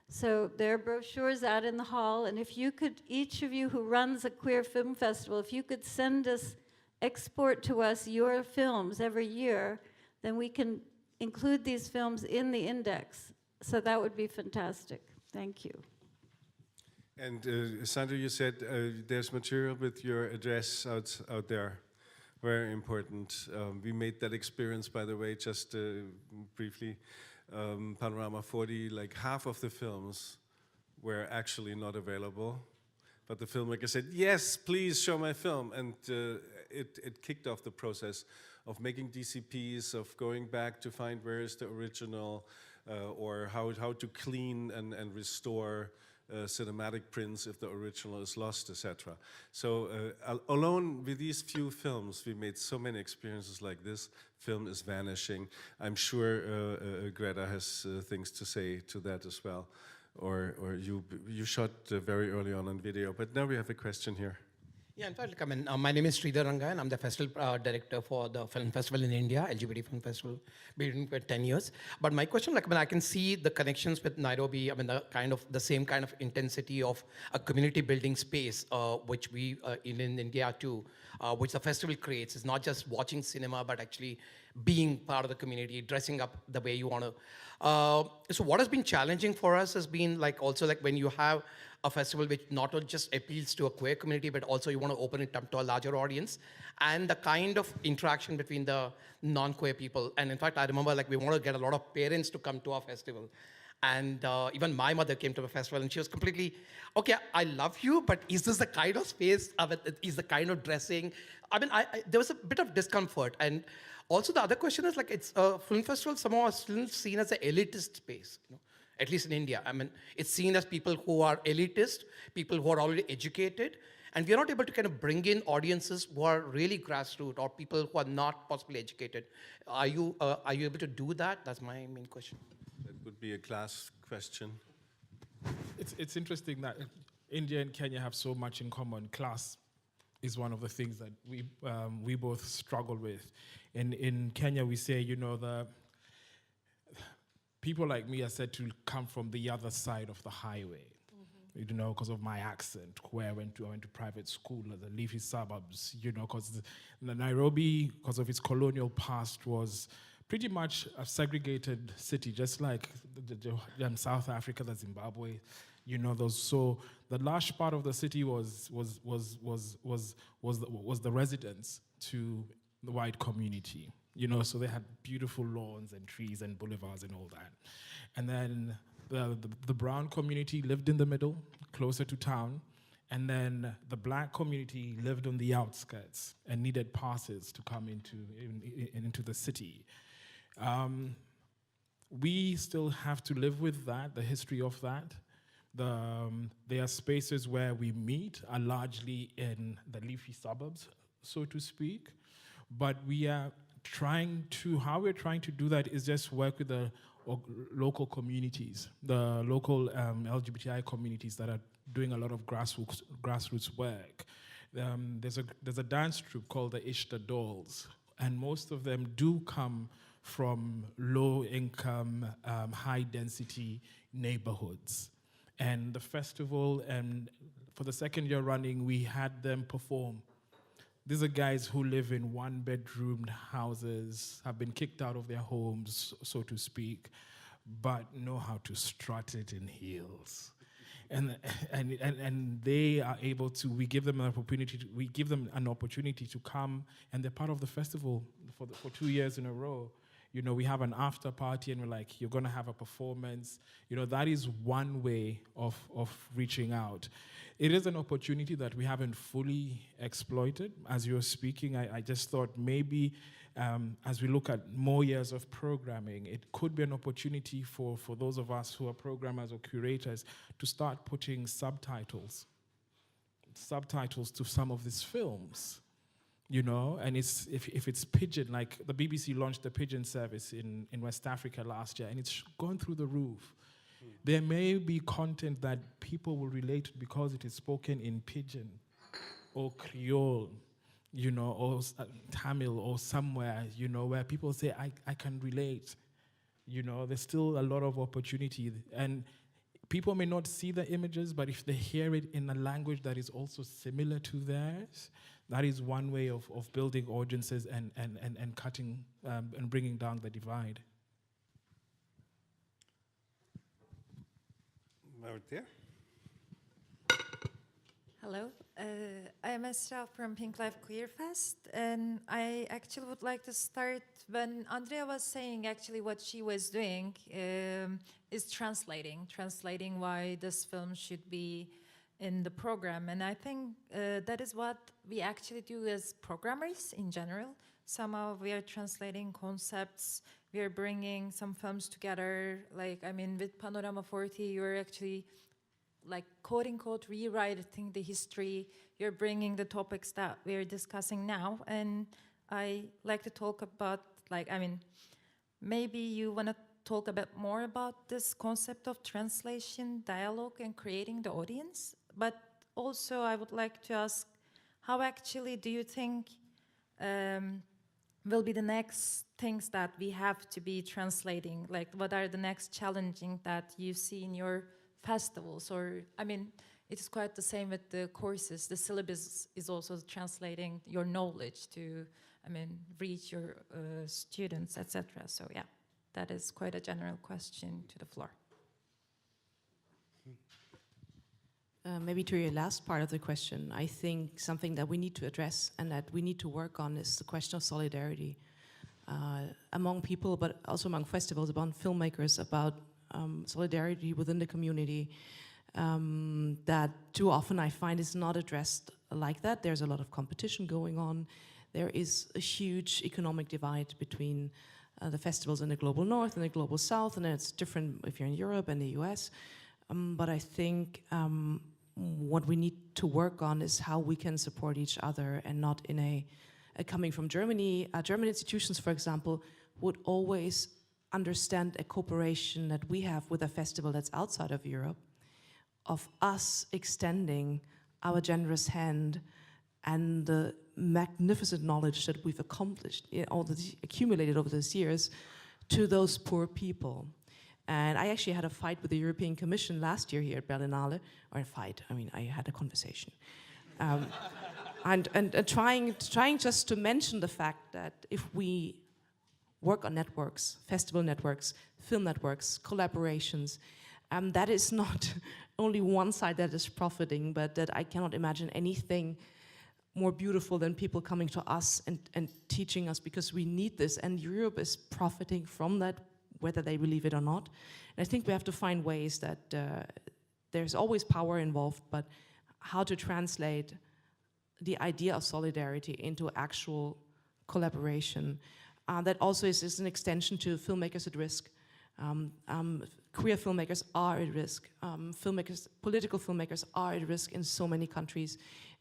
So there are brochures out in the hall, and if you could, each of you who runs a queer film festival, if you could export to us your films every year, then we can include these films in the index. So that would be fantastic. Thank you. And Sandra, you said there's material with your address out there. Very important. We made that experience, by the way, just briefly. Panorama 40, like half of the films were actually not available. But the filmmaker said, yes, please show my film. And it kicked off the process of making DCPs, of going back to find where is the original, or how to clean and restore cinematic prints if the original is lost, etc. So alone with these few films, we made so many experiences like this. Film is vanishing. I'm sure Greta has things to say to that as well. Or you shot very early on video, but now we have a question here. Yeah, in fact, my name is Sridhar Ranga, and I'm the festival director for the film festival in India, LGBT Film Festival, been for 10 years. But my question, I can see the connections with Nairobi, the same kind of intensity of a community building space, which we, in India too, which the festival creates. It's not just watching cinema, but actually being part of the community, dressing up the way you want to. So what has been challenging for us has been also when you have a festival which not only just appeals to a queer community, but also you want to open it up to a larger audience, and the kind of interaction between the non-queer people. And in fact, I remember like we want to get a lot of parents to come to our festival. And even my mother came to the festival and she was completely, okay, I love you, but is this the kind of space, is the kind of dressing? I mean, there was a bit of discomfort. And also the other question is like, it's a film festival somehow are still seen as an elitist space, you know? At least in India. I mean, it's seen as people who are elitist, people who are already educated, and we are not able to kind of bring in audiences who are really grassroots or people who are not possibly educated. Are you able to do that? That's my main question. That would be a class question. It's interesting that India and Kenya have so much in common. Class is one of the things that we both struggle with. In Kenya, we say, you know, the people like me are said to come from the other side of the highway, you know, because of my accent, where I went to private school, the leafy suburbs, you know, because Nairobi, because of its colonial past, was pretty much a segregated city, just like South Africa, the Zimbabwe, you know. So the large part of the city was the residence to the white community. You know, so they had beautiful lawns and trees and boulevards and all that. And then the brown community lived in the middle, closer to town. And then the black community lived on the outskirts and needed passes to come into the city. We still have to live with that, the history of that. There are spaces where we meet are largely in the leafy suburbs, so to speak. But we are how we're trying to do that is just work with the local communities, the local LGBTI communities that are doing a lot of grassroots work. There's a dance troupe called the Ishta Dolls, and most of them do come from low-income, high-density neighborhoods. And the festival, and for the second year running, we had them perform. These are guys who live in one-bedroomed houses, have been kicked out of their homes, so to speak, but know how to strut it in heels. And they are able to, we give them an opportunity to come, and they're part of the festival for 2 years in a row. You know, we have an after party and we're like, you're gonna have a performance. You know, that is one way of reaching out. It is an opportunity that we haven't fully exploited. As you're speaking, I just thought maybe as we look at more years of programming, it could be an opportunity for those of us who are programmers or curators to start putting subtitles to some of these films. You know, and if it's Pidgin, like the BBC launched the Pidgin service in West Africa last year, and it's gone through the roof. There may be content that people will relate to because it is spoken in Pidgin or Creole, you know, or Tamil or somewhere, you know, where people say, I can relate. You know, there's still a lot of opportunity. And people may not see the images, but if they hear it in a language that is also similar to theirs, that is one way of building audiences and cutting and bringing down the divide. Right there. Hello, I am Esra from Pink Life Queer Fest, and I actually would like to start when Andrea was saying actually what she was doing is translating why this film should be in the program. And I think that is what we actually do as programmers in general. Somehow we are translating concepts, we are bringing some films together. Like, I mean, with Panorama 40, you're actually like quote-unquote rewriting the history. You're bringing the topics that we're discussing now. And I like to talk about, like, I mean, maybe you want to talk a bit more about this concept of translation, dialogue, and creating the audience. But also I would like to ask, how actually do you think will be the next things that we have to be translating? Like, what are the next challenging that you see in your festivals? Or, I mean, it is quite the same with the courses. The syllabus is also translating your knowledge to, I mean, reach your students, etc. So yeah, that is quite a general question to the floor. Maybe to your last part of the question, I think something that we need to address and that we need to work on is the question of solidarity among people, but also among festivals, among filmmakers, about solidarity within the community. That too often I find is not addressed like that. There's a lot of competition going on. There is a huge economic divide between the festivals in the global north and the global south, and it's different if you're in Europe and the US. But I think what we need to work on is how we can support each other, and not in a coming from Germany. German institutions, for example, would always understand a cooperation that we have with a festival that's outside of Europe, of us extending our generous hand and the magnificent knowledge that we've accomplished, all that accumulated over those years, to those poor people. And I actually had a fight with the European Commission last year here at Berlinale, or a fight, I mean, I had a conversation. And trying just to mention the fact that if we work on networks, festival networks, film networks, collaborations, that is not only one side that is profiting, but that I cannot imagine anything more beautiful than people coming to us and teaching us, because we need this, and Europe is profiting from that, whether they believe it or not. And I think we have to find ways that there's always power involved, but how to translate the idea of solidarity into actual collaboration. That also is an extension to filmmakers at risk. Queer filmmakers are at risk. Political filmmakers are at risk in so many countries.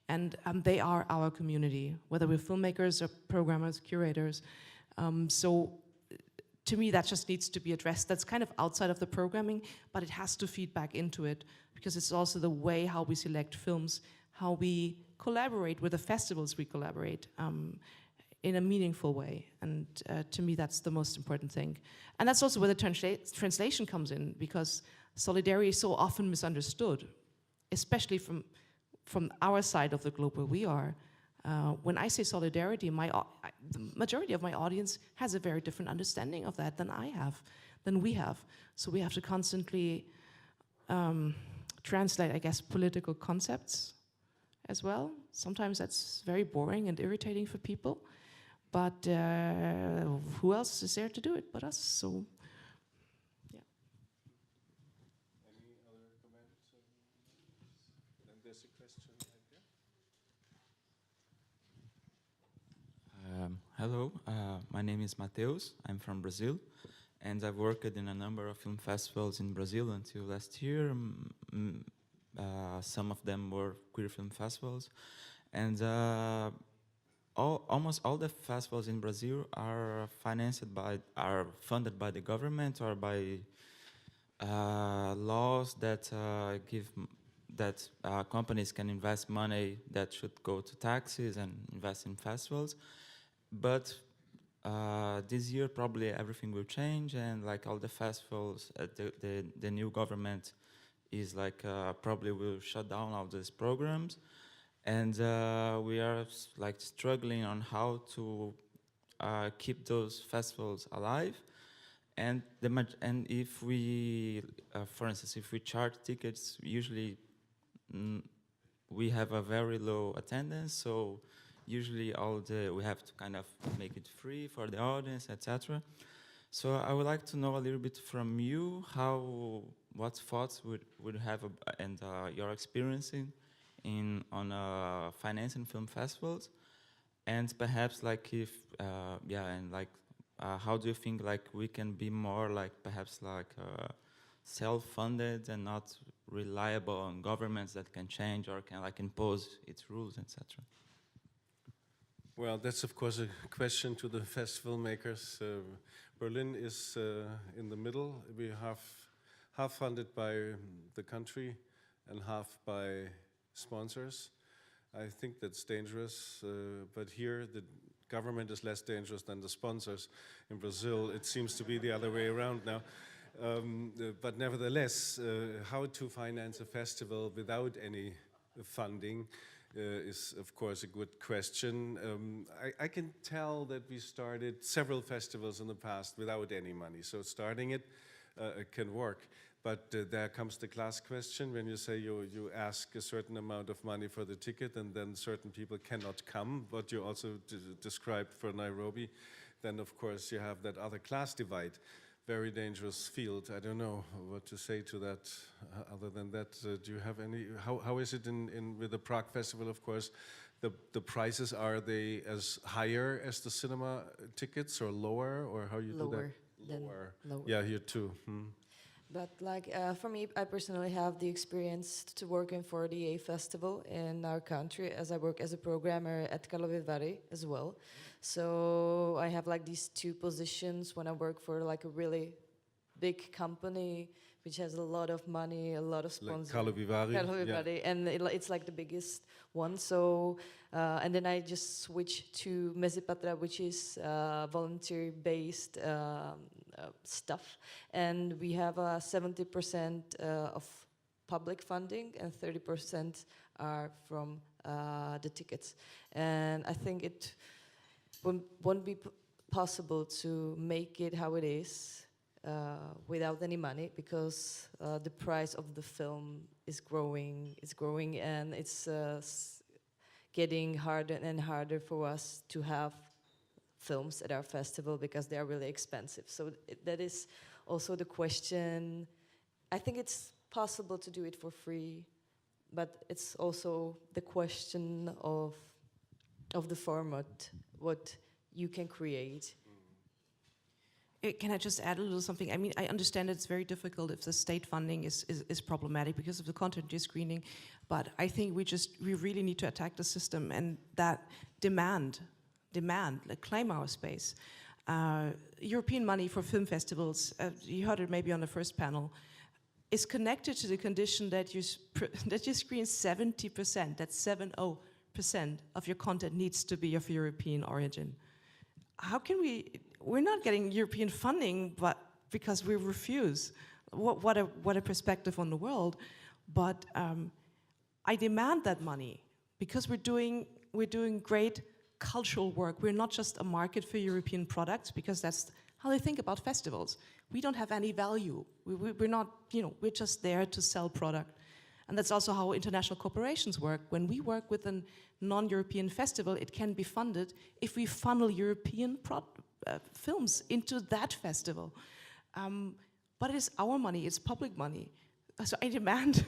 And they are our community, whether we're filmmakers or programmers, curators. So to me, that just needs to be addressed. That's kind of outside of the programming, but it has to feed back into it, because it's also the way how we select films, how we collaborate with the festivals we collaborate in a meaningful way. And to me, that's the most important thing. And that's also where the translation comes in, because solidarity is so often misunderstood, especially from our side of the globe where we are. When I say solidarity, the majority of my audience has a very different understanding of that than we have. So we have to constantly translate, I guess, political concepts as well. Sometimes that's very boring and irritating for people, but who else is there to do it but us? So, yeah. Any other comments? And there's a question right there. Hello, my name is Mateus. I'm from Brazil, and I've worked in a number of film festivals in Brazil until last year. Some of them were queer film festivals, and almost all the festivals in Brazil are funded by the government or by laws that give that companies can invest money that should go to taxes and invest in festivals. But this year probably everything will change, and like all the festivals, the new government is like probably will shut down all these programs, and we are like struggling on how to keep those festivals alive. And if we, for instance, if we charge tickets, usually we have a very low attendance, so usually we have to kind of make it free for the audience, etc. So I would like to know a little bit from you what thoughts would have and your experiencing on financing film festivals, and perhaps like if how do you think like we can be more like perhaps like self-funded and not reliable on governments that can change or can like impose its rules, etc. Well, that's of course a question to the festival makers. Berlin is in the middle. We have half funded by the country and half by sponsors. I think that's dangerous, but here the government is less dangerous than the sponsors. In Brazil, it seems to be the other way around now. But nevertheless, how to finance a festival without any funding is, of course, a good question. I can tell that we started several festivals in the past without any money, so starting it can work. But there comes the class question when you say you ask a certain amount of money for the ticket and then certain people cannot come, what you also described for Nairobi, then of course you have that other class divide. Very dangerous field. I don't know what to say to that. Other than that, do you have any? How is it with the Prague Festival? Of course, the prices, are they as higher as the cinema tickets or lower, or how you do that? Lower. Yeah, here too. But like for me, I personally have the experience to working for the A Festival in our country, as I work as a programmer at Karlovy Vary as well. So I have like these two positions when I work for like a really big company which has a lot of money, a lot of sponsors. Like Karlovy Vary. And it's like the biggest one. So and then I just switched to Mezipatra, which is volunteer-based stuff, and we have 70% of public funding and 30% are from the tickets. And I think it won't be possible to make it how it is without any money, because the price of the film is growing, and it's getting harder and harder for us to have films at our festival because they are really expensive. So that is also the question. I think it's possible to do it for free, but it's also the question of the format, what you can create. Can I just add a little something? I mean, I understand it's very difficult if the state funding is problematic because of the content you're screening, but I think we really need to attack the system and that demand, like claim our space. European money for film festivals, you heard it maybe on the first panel, is connected to the condition that you screen 70%, that's 70% of your content needs to be of European origin. How can we're not getting European funding, but because we refuse. What a perspective on the world. But I demand that money because we're doing great cultural work. We're not just a market for European products, because that's how they think about festivals. We don't have any value. We're not, we're just there to sell product. And that's also how international corporations work. When we work with a non-European festival, it can be funded if we funnel European films into that festival. But it is our money, it's public money. So I demand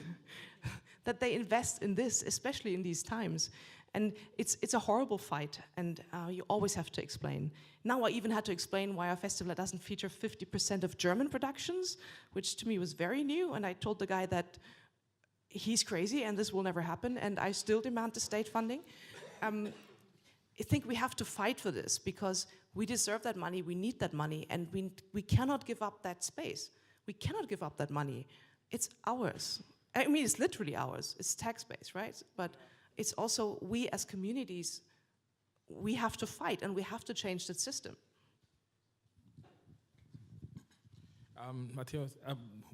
that they invest in this, especially in these times. And it's a horrible fight, and you always have to explain. Now I even had to explain why our festival doesn't feature 50% of German productions, which to me was very new, and I told the guy that he's crazy and this will never happen, and I still demand the state funding. I think we have to fight for this, because we deserve that money, we need that money, and we cannot give up that space. We cannot give up that money. It's ours. I mean, it's literally ours. It's tax-based, right? But it's also, we as communities, we have to fight and we have to change the system. Matthias,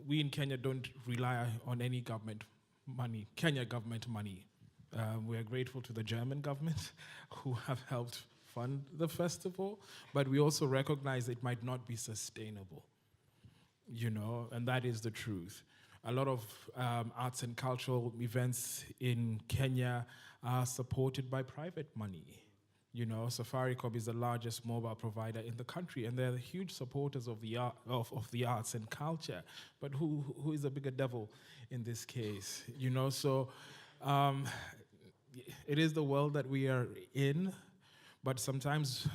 we in Kenya don't rely on any government money, Kenya government money. We are grateful to the German government who have helped fund the festival, but we also recognize it might not be sustainable, and that is the truth. A lot of arts and cultural events in Kenya are supported by private money. Safaricom is the largest mobile provider in the country, and they're huge supporters of the arts and culture. But who is the bigger devil in this case? So it is the world that we are in, but sometimes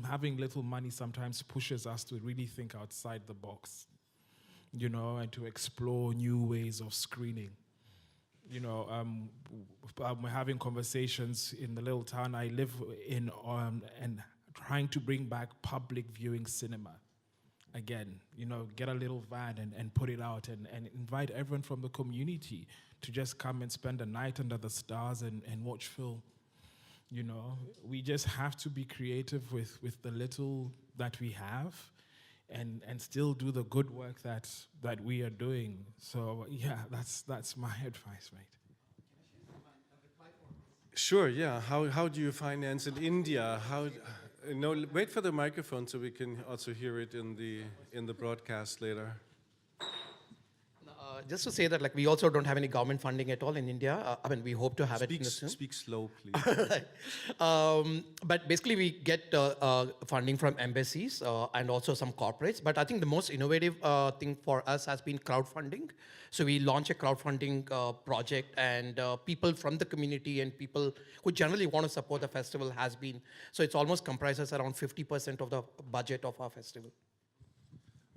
having little money sometimes pushes us to really think outside the box. And to explore new ways of screening. We're having conversations in the little town I live in and trying to bring back public viewing cinema. Again, get a little van and put it out and invite everyone from the community to just come and spend a night under the stars and watch film. We just have to be creative with the little that we have. And still do the good work that we are doing. So yeah, that's my advice, right? Sure. Yeah. How do you finance in India? Wait for the microphone so we can also hear it in the broadcast later. Just to say that, like, we also don't have any government funding at all in India. I mean, we hope to have it in the soon. Speak slow, please. But basically, we get funding from embassies and also some corporates. But I think the most innovative thing for us has been crowdfunding. So we launch a crowdfunding project, and people from the community and people who generally want to support the festival has been. So it's almost comprises around 50% of the budget of our festival.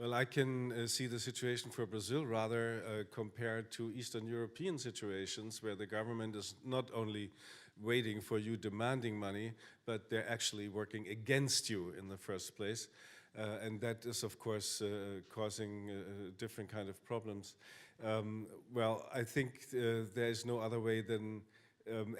Well, I can see the situation for Brazil rather compared to Eastern European situations where the government is not only waiting for you demanding money, but they're actually working against you in the first place. And that is, of course, causing different kind of problems. Well, I think there is no other way than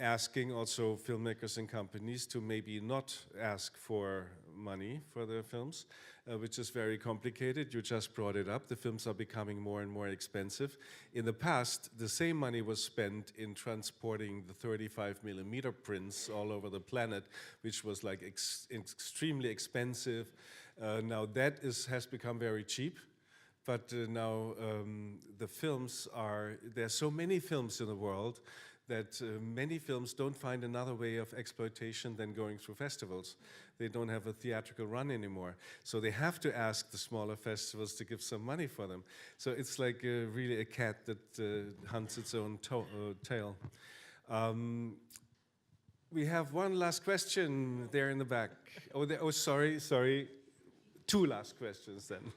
asking also filmmakers and companies to maybe not ask for money for their films, which is very complicated. You just brought it up. The films are becoming more and more expensive. In the past, the same money was spent in transporting the 35mm prints all over the planet, which was like extremely expensive. Now that has become very cheap. But now the films there's so many films in the world that many films don't find another way of exploitation than going through festivals. They don't have a theatrical run anymore. So they have to ask the smaller festivals to give some money for them. So it's like really a cat that hunts its own tail. We have one last question there in the back. Sorry. Two last questions then.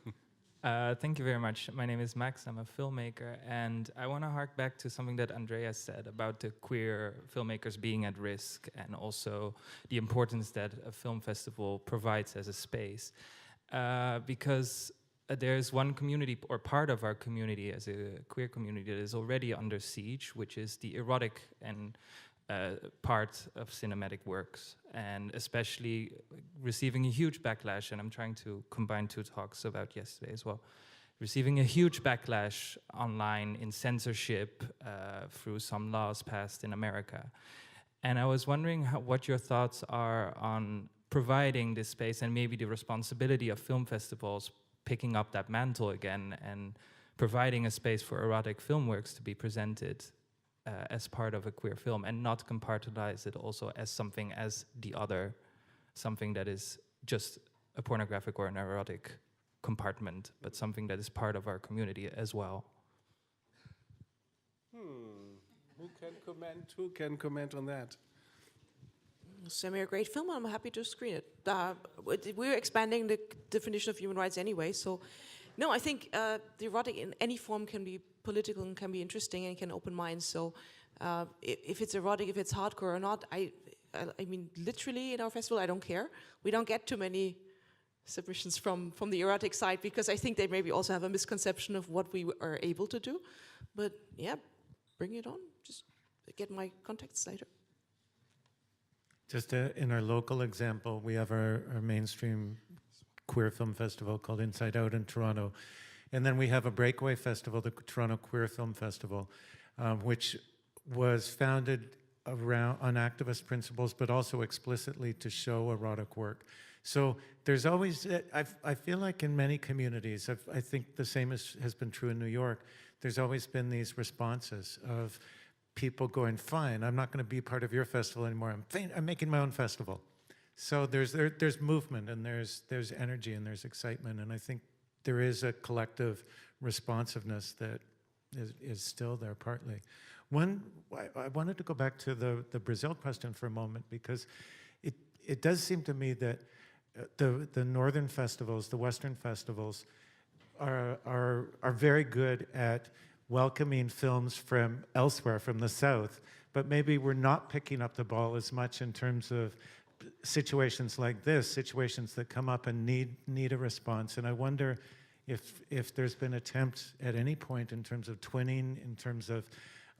Thank you very much. My name is Max. I'm a filmmaker, and I want to hark back to something that Andrea said about the queer filmmakers being at risk, and also the importance that a film festival provides as a space. Because there's one community, or part of our community as a queer community, that is already under siege, which is the erotic and part of cinematic works, and especially receiving a huge backlash, and I'm trying to combine two talks about yesterday as well, receiving a huge backlash online in censorship through some laws passed in America. And I was wondering what your thoughts are on providing this space and maybe the responsibility of film festivals picking up that mantle again and providing a space for erotic film works to be presented as part of a queer film, and not compartmentalize it also as something as the other, something that is just a pornographic or an erotic compartment, but something that is part of our community as well. Who can comment on that? Semi a great film. I'm happy to screen it. We're expanding the definition of human rights anyway, so no, I think the erotic in any form can be political and can be interesting and can open minds. So if it's erotic, if it's hardcore or not, I mean, literally in our festival, I don't care. We don't get too many submissions from the erotic side because I think they maybe also have a misconception of what we are able to do. But yeah, bring it on. Just get my contacts later. Just in our local example, we have our mainstream queer film festival called Inside Out in Toronto. And then we have a breakaway festival, the Toronto Queer Film Festival, which was founded on activist principles, but also explicitly to show erotic work. So there's always, I feel like in many communities, I think the same has been true in New York, there's always been these responses of people going, fine, I'm not going to be part of your festival anymore, I'm making my own festival. So there's movement, and there's energy, and there's excitement, and I think there is a collective responsiveness that is still there partly. I wanted to go back to the Brazil question for a moment, because it does seem to me that the northern festivals, the Western festivals, are very good at welcoming films from elsewhere, from the South, but maybe we're not picking up the ball as much in terms of situations like this, situations that come up and need a response. And I wonder if there's been attempt at any point in terms of twinning, in terms of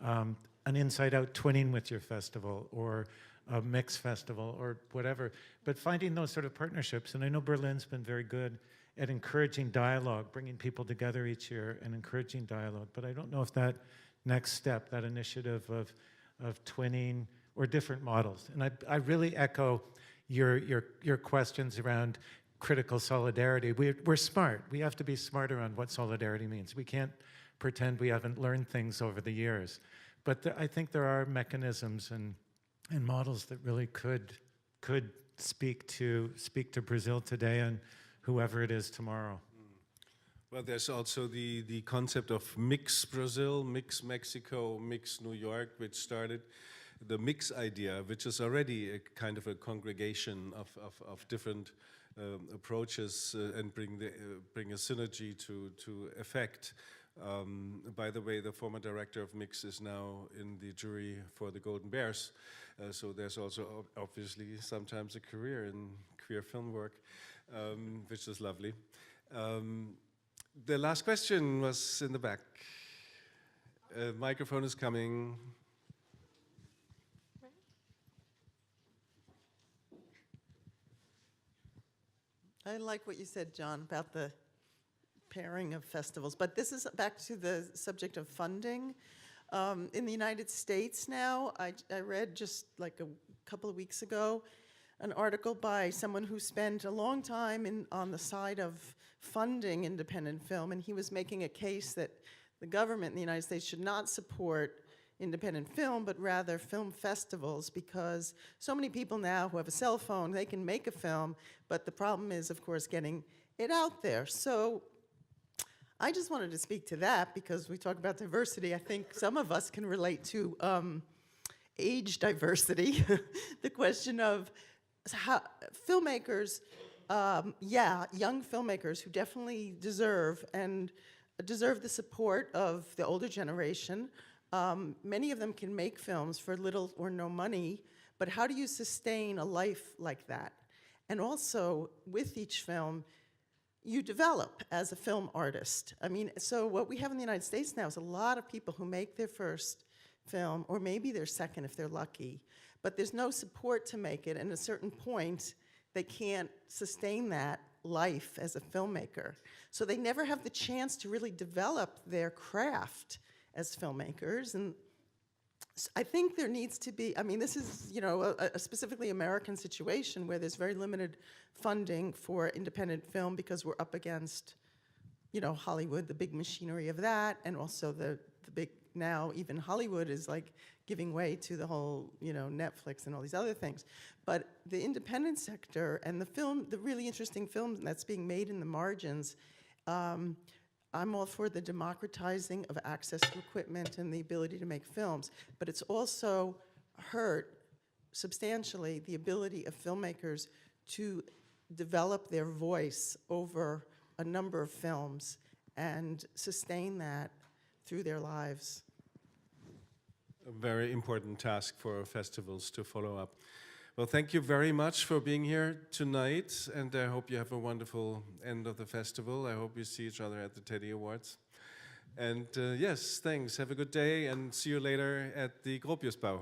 an inside-out twinning with your festival, or a mix festival, or whatever, but finding those sort of partnerships. And I know Berlin's been very good at encouraging dialogue, bringing people together each year and encouraging dialogue. But I don't know if that next step, that initiative of twinning or different models. And I really echo your questions around critical solidarity. We're smart. We have to be smarter on what solidarity means. We can't pretend we haven't learned things over the years. But I think there are mechanisms and models that really could speak to Brazil today and whoever it is tomorrow. Well, there's also the concept of Mix Brazil, Mix Mexico, Mix New York, which started the mix idea, which is already a kind of a congregation of different approaches and bring a synergy to effect. By the way, the former director of Mix is now in the jury for the Golden Bears, so there's also obviously sometimes a career in queer film work, which is lovely. The last question was in the back. Microphone is coming. I like what you said, John, about the pairing of festivals. But this is back to the subject of funding. In the United States now, I read just like a couple of weeks ago an article by someone who spent a long time on the side of funding independent film, and he was making a case that the government in the United States should not support independent film, but rather film festivals, because so many people now who have a cell phone, they can make a film, but the problem is, of course, getting it out there. So I just wanted to speak to that, because we talk about diversity. I think some of us can relate to age diversity, the question of how filmmakers, young filmmakers who definitely deserve the support of the older generation. Many of them can make films for little or no money, but how do you sustain a life like that? And also, with each film, you develop as a film artist. I mean, so what we have in the United States now is a lot of people who make their first film, or maybe their second if they're lucky, but there's no support to make it, and at a certain point, they can't sustain that life as a filmmaker. So they never have the chance to really develop their craft as filmmakers. And I think there needs to be, I mean, this is, a specifically American situation where there's very limited funding for independent film because we're up against, Hollywood, the big machinery of that, and also the big, now even Hollywood is like giving way to the whole, Netflix and all these other things. But the independent sector and the really interesting film that's being made in the margins, I'm all for the democratizing of access to equipment and the ability to make films, but it's also hurt substantially the ability of filmmakers to develop their voice over a number of films and sustain that through their lives. A very important task for festivals to follow up. Well, thank you very much for being here tonight, and I hope you have a wonderful end of the festival. I hope we see each other at the Teddy Awards. And yes, thanks. Have a good day, and see you later at the Gropiusbau.